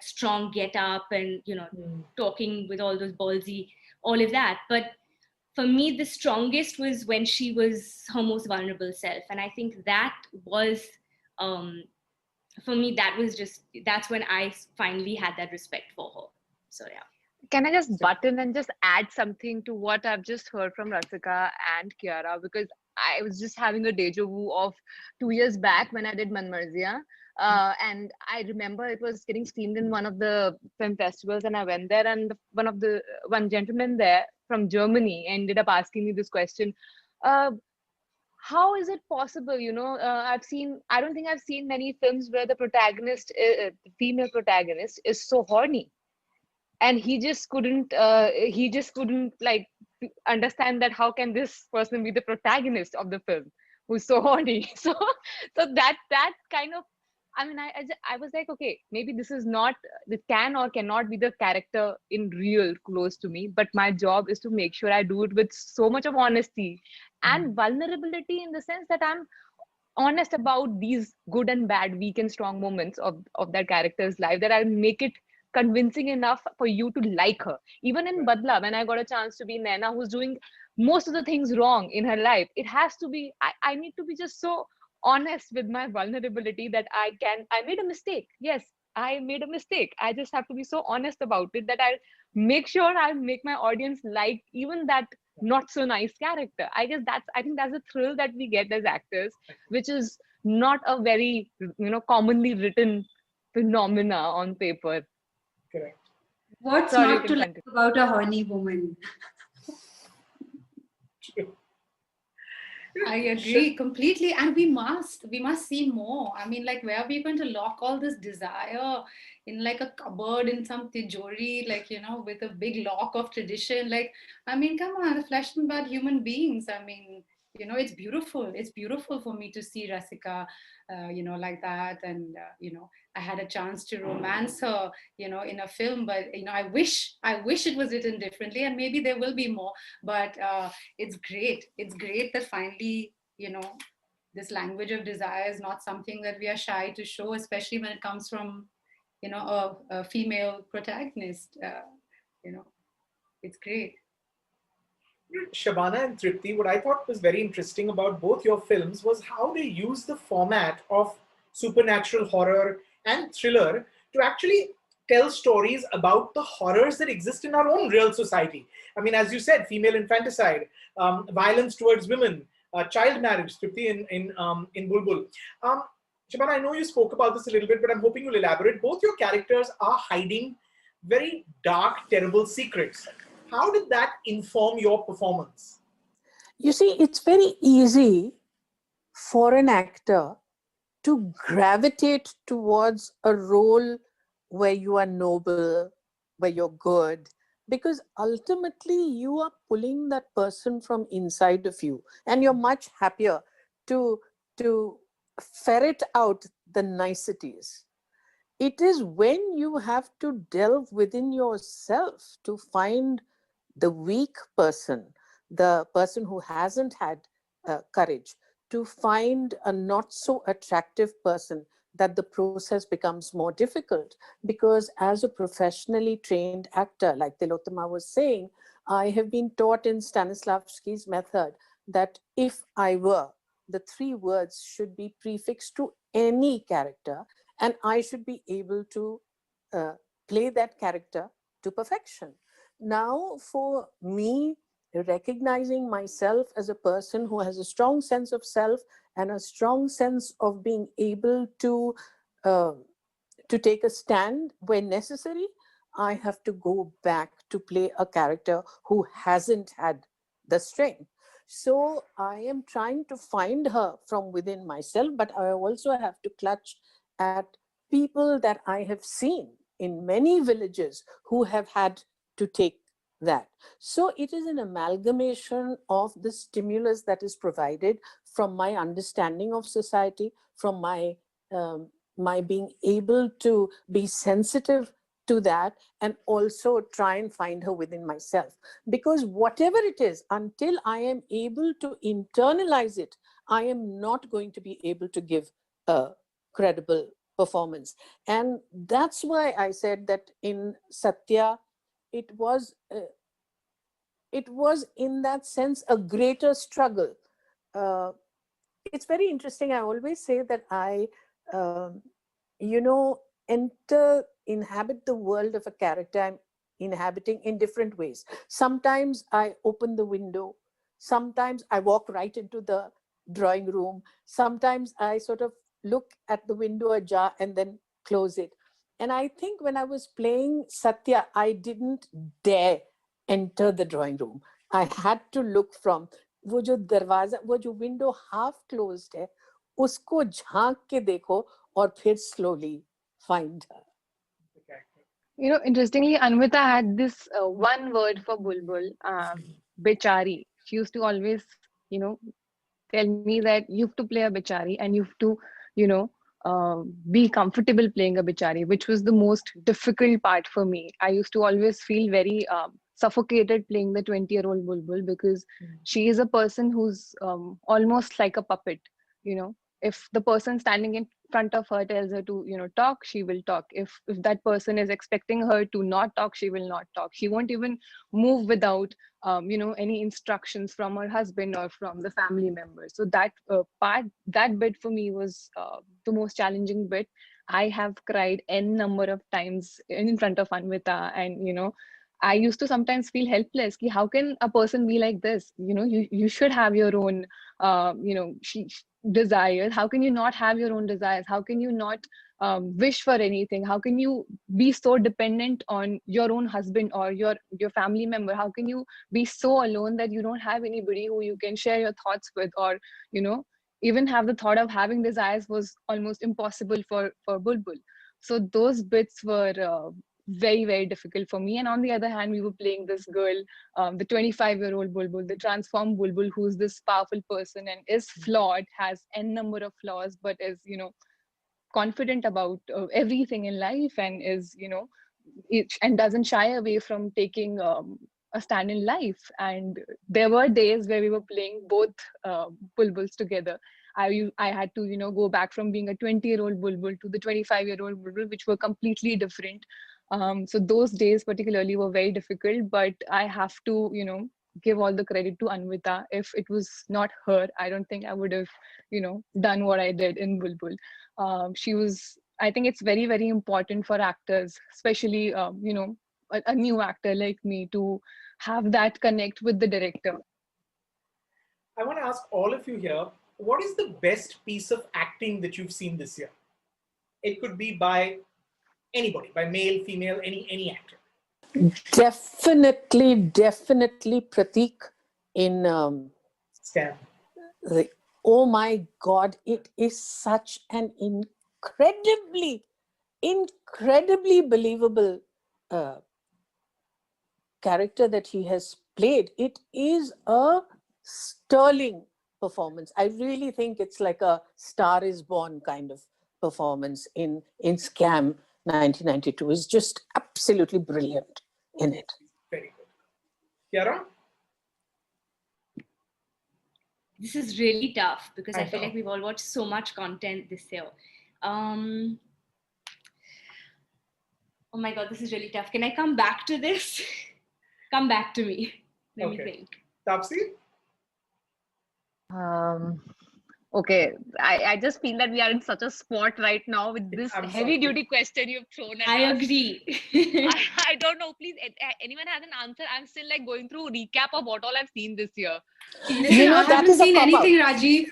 strong get up and, talking with all those ballsy, all of that. But for me, the strongest was when she was her most vulnerable self. And I think that was, for me, that's when I finally had that respect for her. So, yeah. Can I just butt in and just add something to what I've just heard from Rasika and Kiara? Because I was just having a deja vu of 2 years back when I did Manmarzia. And I remember it was getting screened in one of the film festivals, and I went there, and one gentleman there from Germany ended up asking me this question: how is it possible? I don't think I've seen many films where the protagonist, the female protagonist, is so horny, and he just couldn't like understand that how can this person be the protagonist of the film who's so horny. So that kind of, I was like, okay, maybe this can or cannot be the character in real close to me, but my job is to make sure I do it with so much of honesty and vulnerability, in the sense that I'm honest about these good and bad, weak and strong moments of that character's life, that I'll make it convincing enough for you to like her. Even in Badla, when I got a chance to be Naina, who's doing most of the things wrong in her life, it has to be, I need to be just so honest with my vulnerability that I made a mistake. Yes, I made a mistake. I just have to be so honest about it that I'll make sure I make my audience like even that not so nice character. I think that's a thrill that we get as actors, which is not a very, commonly written phenomena on paper. Correct. What's not to like about a horny woman? I agree completely, and we must see more. I mean, like, where are we going to lock all this desire in like a cupboard in some tijori, like, you know, with a big lock of tradition? Like, I mean, come on, flesh and blood human beings. I mean, you know, it's beautiful. It's beautiful for me to see Rasika, you know, like that, and you know, I had a chance to romance her, you know, in a film, but you know, I wish it was written differently, and maybe there will be more, but. It's great. It's great that finally, you know, this language of desire is not something that we are shy to show, especially when it comes from, you know, a female protagonist. You know, it's great. Shabana and Tripti, what I thought was very interesting about both your films was how they use the format of supernatural horror and thriller to actually tell stories about the horrors that exist in our own real society. I mean, as you said, female infanticide, violence towards women, child marriage, Tripti in Bulbbul. Shabana, I know you spoke about this a little bit, but I'm hoping you'll elaborate. Both your characters are hiding very dark, terrible secrets. How did that inform your performance? You see, it's very easy for an actor to gravitate towards a role where you are noble, where you're good, because ultimately you are pulling that person from inside of you, and you're much happier to ferret out the niceties. It is when you have to delve within yourself to find the weak person, the person who hasn't had courage, to find a not so attractive person, that the process becomes more difficult. Because as a professionally trained actor, like Tillotama was saying, I have been taught in Stanislavski's method that if I were, the three words should be prefixed to any character, and I should be able to uh, play that character to perfection. Now, for me, recognizing myself as a person who has a strong sense of self and a strong sense of being able uh, to take a stand when necessary, I have to go back to play a character who hasn't had the strength. So I am trying to find her from within myself, but I also have to clutch at people that I have seen in many villages who have had to take that. So it is an amalgamation of the stimulus that is provided from my understanding of society, from my being able to be sensitive to that, and also try and find her within myself. Because whatever it is, until I am able to internalize it, I am not going to be able to give a credible performance. And that's why I said that in Satya, it was in that sense a greater struggle. Uh, it's very interesting. I always say that I, um, you know, inhabit the world of a character I'm inhabiting in different ways. Sometimes I open the window. Sometimes I walk right into the drawing room. Sometimes I sort of look at the window ajar and then close it. And I think when I was playing Satya, I didn't dare enter the drawing room. I had to look from वो जो दरवाजा, वो जो window half closed है, उसको झांक के देखो और फिर slowly find her. You know, interestingly, Anvita had this one word for Bulbul, Bechari. She used to always, you know, tell me that you have to play a Bechari and you have to, you know, be comfortable playing a Bechari, which was the most difficult part for me. I used to always feel very suffocated playing the 20-year-old Bulbul because she is a person who's almost like a puppet, you know. If the person standing in front of her tells her to, you know, talk, she will talk. If that person is expecting her to not talk, she will not talk. She won't even move without you know, any instructions from her husband or from the family members. So that that bit for me was the most challenging bit. I have cried n number of times in front of Anvita, and you know, I used to sometimes feel helpless. Ki how can a person be like this? You know, you should have your own, you know, desires. How can you not have your own desires? How can you not wish for anything? How can you be so dependent on your own husband or your family member? How can you be so alone that you don't have anybody who you can share your thoughts with, or even have the thought of having desires was almost impossible for Bulbbul. So those bits were very, very difficult for me. And on the other hand, we were playing this girl, the 25-year-old Bulbbul, the transformed Bulbbul, who's this powerful person and is flawed, has n number of flaws, but is confident about everything in life, and is and doesn't shy away from taking a stand in life. And there were days where we were playing both Bulbbuls together. I had to go back from being a 20-year-old Bulbbul to the 25-year-old Bulbbul, which were completely different. So those days particularly were very difficult, but I have to give all the credit to Anvita. If it was not her, I don't think I would have done what I did in Bulbbul. I think it's very, very important for actors, especially a new actor like me, to have that connect with the director. I want to ask all of you here, what is the best piece of acting that you've seen this year? It could be by anybody, by male, female, any actor. Definitely Prateek in Scam. oh my God, it is such an incredibly believable character that he has played. It is a sterling performance. I really think it's like a Star is Born kind of performance in Scam 1992. It's just absolutely brilliant in it. Very good. Kiara? This is really tough because I feel know. like we've all watched so much content this year. Oh my God, this is really tough. Can I come back to this? Come back to me. Let me think. Taapsee? Okay, I just feel that we are in such a spot right now with this heavy duty question you've thrown at us. I agree. I don't know. Please, anyone has an answer? I'm still like going through recap of what all I've seen this year. Listen, I haven't seen anything, Rajeev.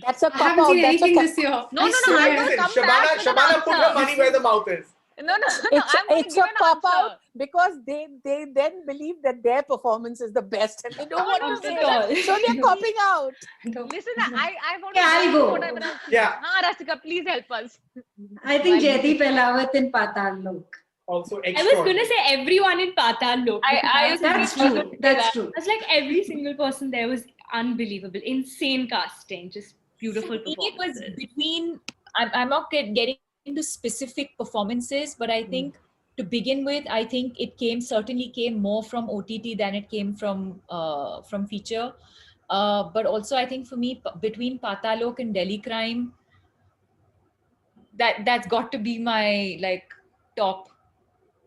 That's a cop out. I haven't seen anything this year. No, Shabana put her money where the mouth is. No, it's a cop out because they then believe that their performance is the best and they don't want to say that. So they're copping out. Listen, I want to I'll go. Yeah. Rasika, please help us. I think Jaideep Ahlawat in Patal Lok. Also I was going to say everyone in Patal Lok. That's true. That's true. It's like every single person there was unbelievable. Insane casting. Just beautiful performances. It was between, I'm not getting into specific performances, but I think to begin with, I think it certainly came more from OTT than it came from feature. But also I think for me, between Patalok and Delhi Crime, that's got to be my top.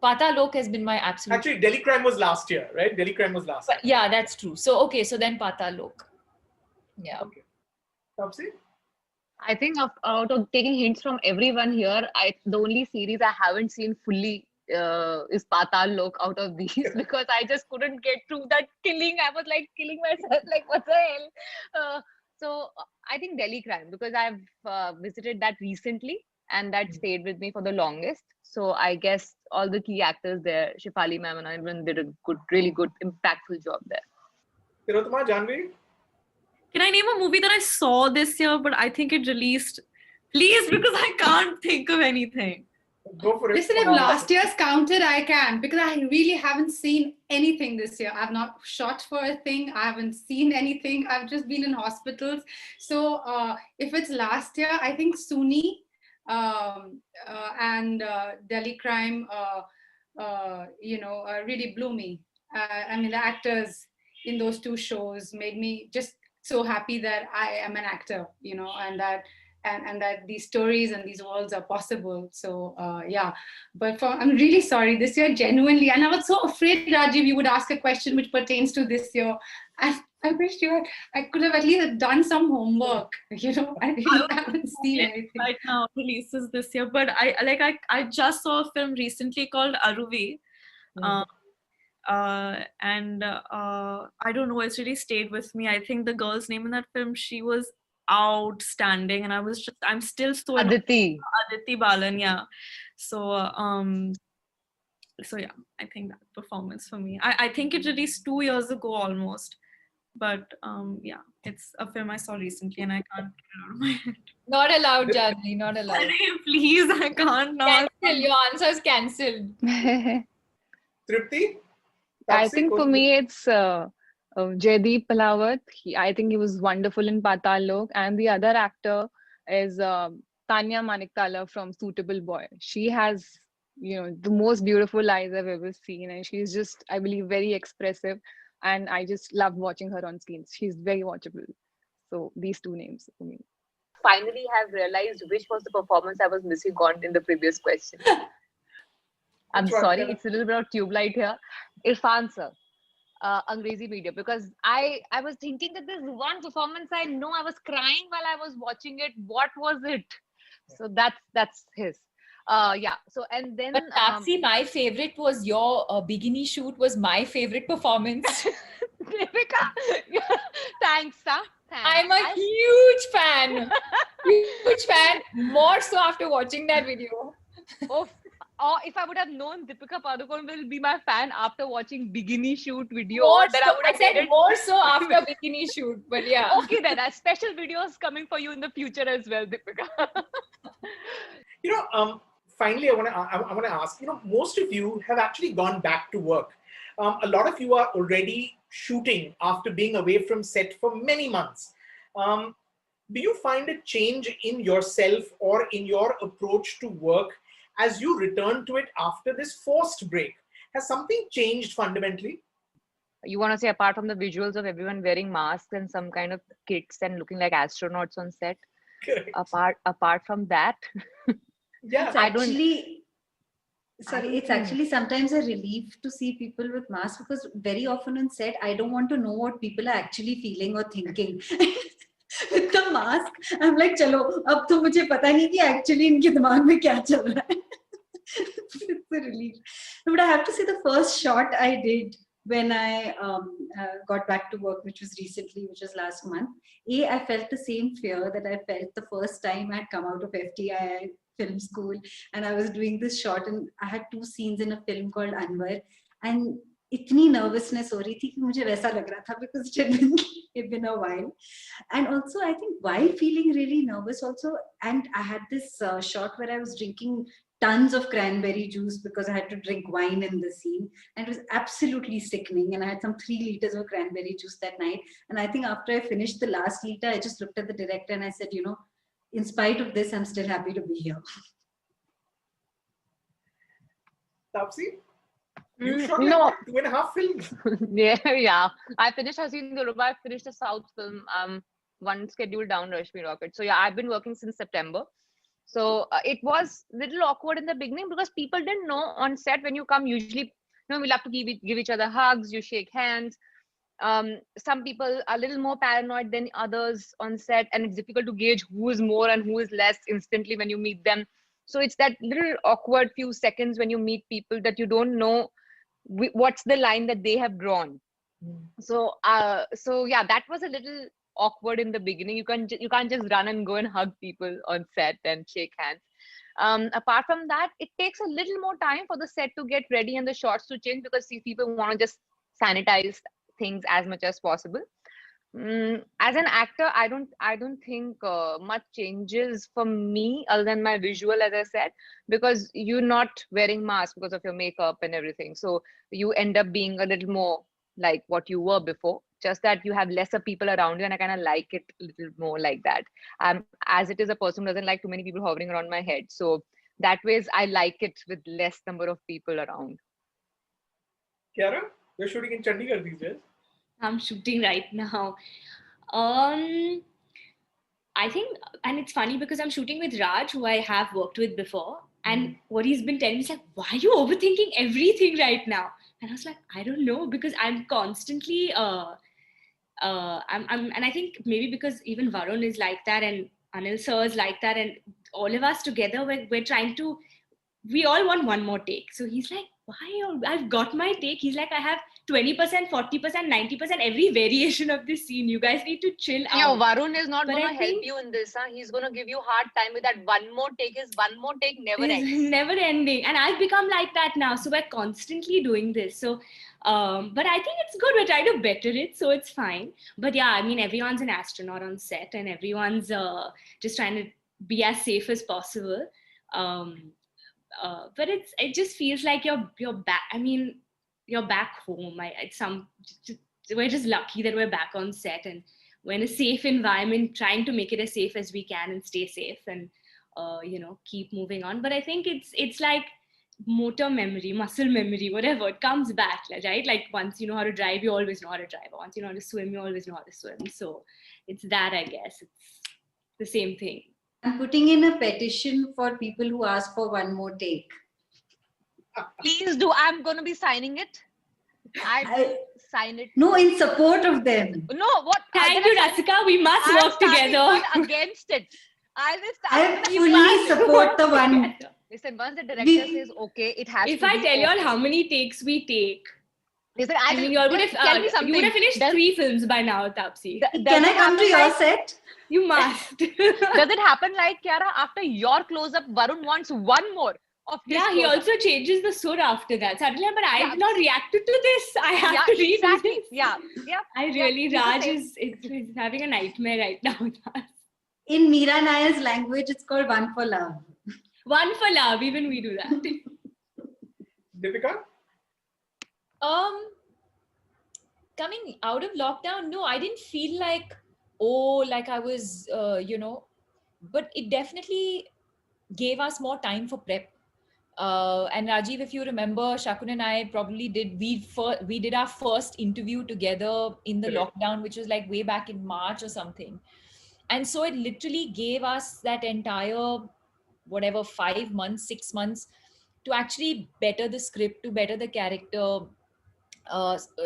Patalok has been my absolute. Actually, Delhi Crime was last year, right? Delhi Crime was last year. Yeah, that's true. So then Patalok. Yeah. Okay. Taapsee? I think out of taking hints from everyone here, the only series I haven't seen fully is Patal Lok out of these because I just couldn't get through that killing. I was like killing myself, like what the hell? So I think Delhi Crime because I've visited that recently and that stayed with me for the longest. So I guess all the key actors there, Shefali ma'am and everyone did a really good, impactful job there. Tillotama, Janvi? Can I name a movie that I saw this year, but I think it released? Please, because I can't think of anything. Go for it. Listen, if last year's counted, I can, because I really haven't seen anything this year. I've not shot for a thing. I haven't seen anything. I've just been in hospitals. So if it's last year, I think Suni and Delhi Crime, really blew me. I mean, the actors in those two shows made me just so happy that I am an actor, and that these stories and these worlds are possible. So but I'm really sorry this year, genuinely, and I was so afraid, Rajeev, you would ask a question which pertains to this year. I wish I could have at least done some homework. I really haven't seen anything right now releases this year, but I just saw a film recently called Aruvi. And I don't know, it's really stayed with me. I think the girl's name in that film, she was outstanding, and I'm still so in Aditi. Aditi Balan, yeah. So yeah, I think that performance for me. I think it released 2 years ago almost, but yeah, it's a film I saw recently, and I can't get it out of my head. Not allowed, Janvi, not allowed. Please, I can't now. Cancel, your answer is cancelled. Tripti? I Taapsee, think for question? me it's Jaideep Palawat. I think he was wonderful in Patal Lok, and the other actor is Tanya Maniktala from Suitable Boy. She has, the most beautiful eyes I've ever seen, and she's just, I believe, very expressive, and I just love watching her on screen. She's very watchable. So these two names for me. Finally, have realized which was the performance I was missing on in the previous question. I'm sorry, it's a little bit of tube light here. Irfan sir, Angrezi Media, because I was thinking that there's one performance I know I was crying while I was watching it. What was it? So that's his. Yeah. So and then. But Taapsee, my favorite was your bikini shoot. Was my favorite performance. Deepika, thanks, sir. Thanks. I'm a huge fan. Huge fan. More so after watching that video. Oh. Or if I would have known Deepika Padukone will be my fan after watching bikini shoot video, then I would have said more so after bikini shoot, but yeah. Okay, then special videos coming for you in the future as well, Deepika. Finally, I want to ask. Most of you have actually gone back to work. A lot of you are already shooting after being away from set for many months. Do you find a change in yourself or in your approach to work as you return to it after this forced break? Has something changed fundamentally? You want to say, apart from the visuals of everyone wearing masks and some kind of kits and looking like astronauts on set? Correct. Apart from that? Yeah, it's actually sometimes a relief to see people with masks, because very often on set, I don't want to know what people are actually feeling or thinking. With the mask, I'm like, chalo, ab to mujhe pata nahi ki actually inke dimag mein kya chal raha hai. It's a relief. But I have to say, the first shot I did when I got back to work, which was recently, which was last month, I felt the same fear that I felt the first time I'd come out of FTI film school, and I was doing this shot, and I had 2 scenes in a film called Anwar, and itni nervousness ho rahi thi ki mujhe waisa lag raha tha, because it had been a while. And also, I think while feeling really nervous also, and I had this shot where I was drinking tons of cranberry juice because I had to drink wine in the scene, and it was absolutely sickening, and I had some 3 liters of cranberry juice that night. And I think after I finished the last liter, I just looked at the director and I said, in spite of this, I'm still happy to be here. Taapsee? You shot like 2.5 films. Yeah. I finished Haseen Dilruba. I finished a South film, one scheduled down Rashmi Rocket. So yeah, I've been working since September. So it was a little awkward in the beginning because people didn't know on set when you come. Usually, we'll have to give each other hugs. You shake hands. Some people are a little more paranoid than others on set, and it's difficult to gauge who is more and who is less instantly when you meet them. So it's that little awkward few seconds when you meet people that you don't know what's the line that they have drawn. So yeah, that was a little awkward in the beginning. You can't just run and go and hug people on set and shake hands. Apart from that, it takes a little more time for the set to get ready and the shots to change, because people want to just sanitize things as much as possible. As an actor, I don't think much changes for me other than my visual, as I said, because you're not wearing masks because of your makeup and everything. So you end up being a little more like what you were before, just that you have lesser people around you, and I kind of like it a little more like that. As it is a person who doesn't like too many people hovering around my head. So that ways I like it with less number of people around. Kiara, you're shooting in Chandigarh these days. I'm shooting right now. I think, and it's funny because I'm shooting with Raj, who I have worked with before, and what he's been telling me is like, why are you overthinking everything right now? And I was like, I don't know, because I'm constantly and I think maybe because even Varun is like that, and Anil sir is like that, and all of us together, we're trying to, we all want one more take. So he's like, why? I've got my take. He's like, I have 20%, 40%, 90%, every variation of this scene. You guys need to chill Yeah, out. Varun is not But going I to help think- you in this. Huh? He's going to give you hard time with that one more take. His one more take never It's ends. never ending, and I've become like that now, so we're constantly doing this. So but I think it's good. We're trying to better it, so it's fine. But yeah, I mean, everyone's an astronaut on set, and everyone's just trying to be as safe as possible. But it just feels like you're back. I mean, you're back home. We're just lucky that we're back on set, and we're in a safe environment, trying to make it as safe as we can and stay safe, and keep moving on. But I think it's like motor memory, muscle memory, whatever. It comes back, right? Like once you know how to drive, you always know how to drive. Or once you know how to swim, you always know how to swim. So it's that, I guess. It's the same thing. I'm putting in a petition for people who ask for one more take. Please do. I'm going to be signing it. I will sign it. No, in support of them. No, what? Thank you, Rasika. We must I'm work together. not against it. I will I start. fully support the one. Listen, once the director says okay, it has If to I be tell you all okay. how many takes we take, Listen, I mean, you all would have tell me something. you would have finished 3 films by now, Taapsee. Can I come to your set? You must. Does it happen like Kiara? After your close-up, Varun wants one more of his Yeah, he close-up. also changes the sur after that. Suddenly, but I have not reacted to this. I have to read exactly. this. Yeah. I really, yeah, Raj is having a nightmare right now with us. In Meera Nair's language, it's called One for Love. One for love, even we do that. Deepika? Coming out of lockdown, no, I didn't feel like I was, but it definitely gave us more time for prep. And Rajeev, if you remember, Shakun and I probably we did our first interview together in the lockdown, which was like way back in March or something. And so it literally gave us that entire, 5 months, 6 months to actually better the script, to better the character.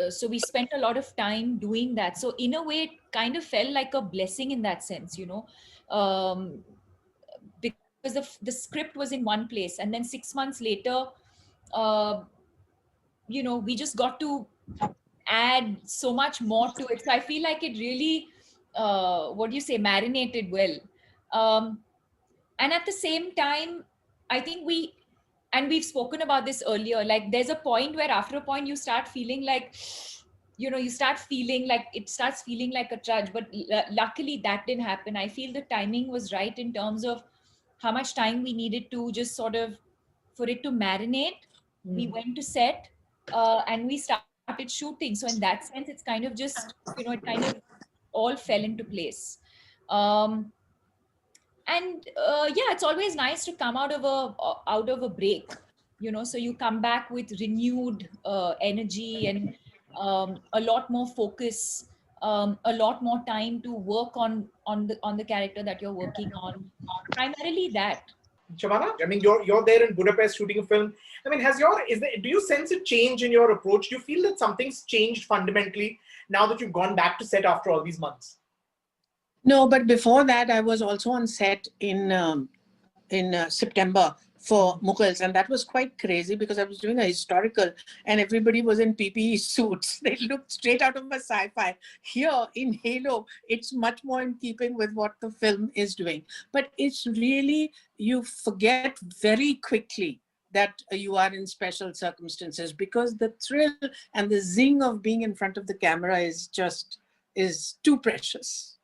So we spent a lot of time doing that. So in a way, it kind of felt like a blessing in that sense, because the script was in one place, and then 6 months later, we just got to add so much more to it. So I feel like it really, marinated well. And at the same time, I think we've spoken about this earlier, like there's a point where after a point you start feeling like, it starts feeling like a trudge, but luckily that didn't happen. I feel the timing was right in terms of how much time we needed to just sort of, for it to marinate. We went to set and we started shooting. So in that sense, it's kind of just, it kind of all fell into place. It's always nice to come out of a break, so you come back with renewed energy and a lot more focus, a lot more time to work on the character that you're working on. Primarily that. Shabana, I mean, you're there in Budapest shooting a film. I mean, do you sense a change in your approach? Do you feel that something's changed fundamentally now that you've gone back to set after all these months? No, but before that, I was also on set in September for Mughals, and that was quite crazy because I was doing a historical and everybody was in PPE suits. They looked straight out of a sci-fi. Here in Halo, it's much more in keeping with what the film is doing. But it's really, you forget very quickly that you are in special circumstances, because the thrill and the zing of being in front of the camera is too precious.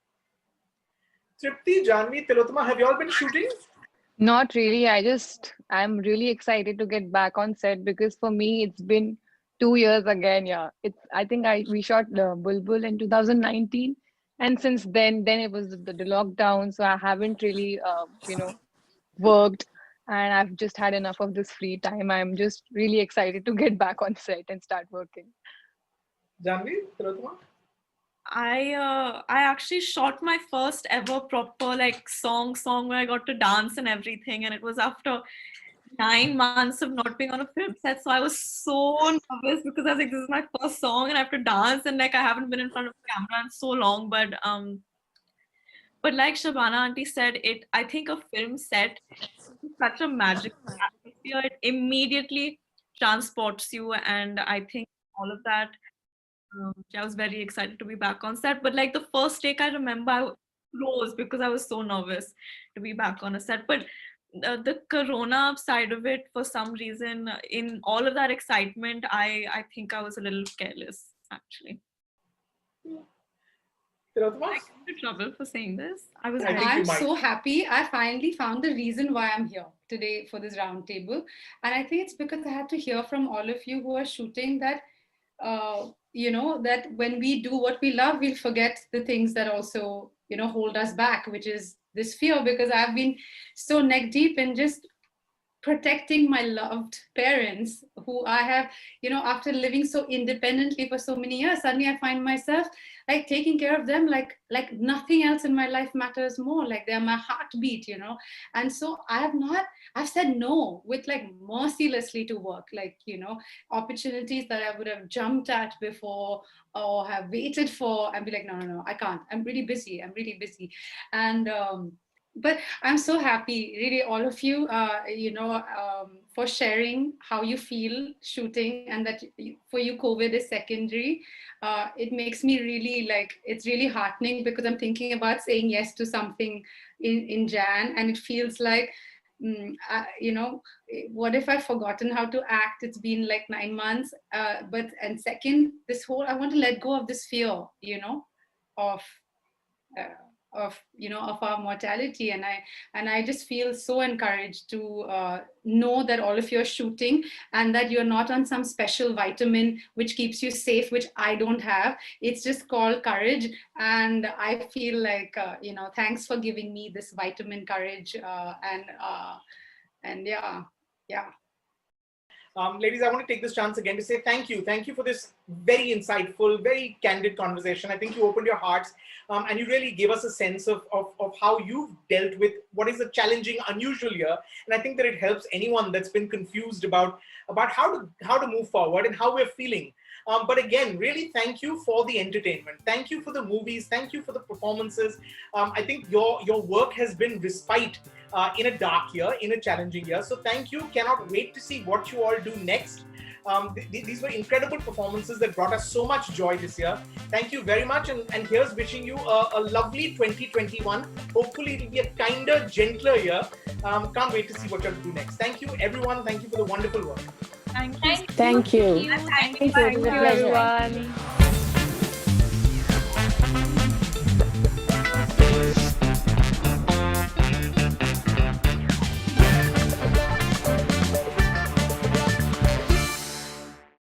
Tripti, Janvi, Tillotama, have you all been shooting? Not really. I'm really excited to get back on set because for me, it's been 2 years again. Yeah. I think we shot Bulbbul in 2019. And since then it was the lockdown. So I haven't really, worked, and I've just had enough of this free time. I'm just really excited to get back on set and start working. Janvi, Tillotama? I actually shot my first ever proper song where I got to dance and everything, and it was after 9 months of not being on a film set. So I was so nervous because I was like, this is my first song and I have to dance, and I haven't been in front of the camera in so long. But like Shabana auntie said, I think a film set is such a magical atmosphere. It immediately transports you, and I think all of that I was very excited to be back on set. But like the first take, I remember I froze because I was so nervous to be back on a set. But the corona side of it, for some reason, in all of that excitement, I think I was a little careless, actually. Tillotama? I got into trouble for saying this. I was I think you I'm might. so happy. I finally found the reason why I'm here today for this roundtable. And I think it's because I had to hear from all of you who are shooting that, that when we do what we love, we'll forget the things that also, hold us back, which is this fear, because I've been so neck deep in just protecting my loved parents who I have, after living so independently for so many years, suddenly I find myself like taking care of them like nothing else in my life matters more, like they're my heartbeat. And so I've said no with like mercilessly to work, like, opportunities that I would have jumped at before or have waited for and be like, no, I can't, I'm really busy. And but I'm so happy, really, all of you, for sharing how you feel shooting, and that for you, COVID is secondary. It makes me really it's really heartening, because I'm thinking about saying yes to something in Jan, and it feels like, what if I've forgotten how to act? It's been like 9 months. And second, I want to let go of this fear, of of our mortality, and I just feel so encouraged to know that all of you are shooting, and that you're not on some special vitamin which keeps you safe, which I don't have. It's just called courage, and I feel like thanks for giving me this vitamin courage, and yeah. Ladies, I want to take this chance again to say thank you. Thank you for this very insightful, very candid conversation. I think you opened your hearts, and you really gave us a sense of how you've dealt with what is a challenging, unusual year. And I think that it helps anyone that's been confused about how to move forward and how we're feeling. But again, really thank you for the entertainment. Thank you for the movies. Thank you for the performances. I think your work has been respite in a dark year, in a challenging year. So thank you. Cannot wait to see what you all do next. These were incredible performances that brought us so much joy this year. Thank you very much. And here's wishing you a lovely 2021. Hopefully it'll be a kinder, gentler year. Can't wait to see what you'll do next. Thank you, everyone. Thank you for the wonderful work. Thank you. Thank you. Thank Thank you, everyone.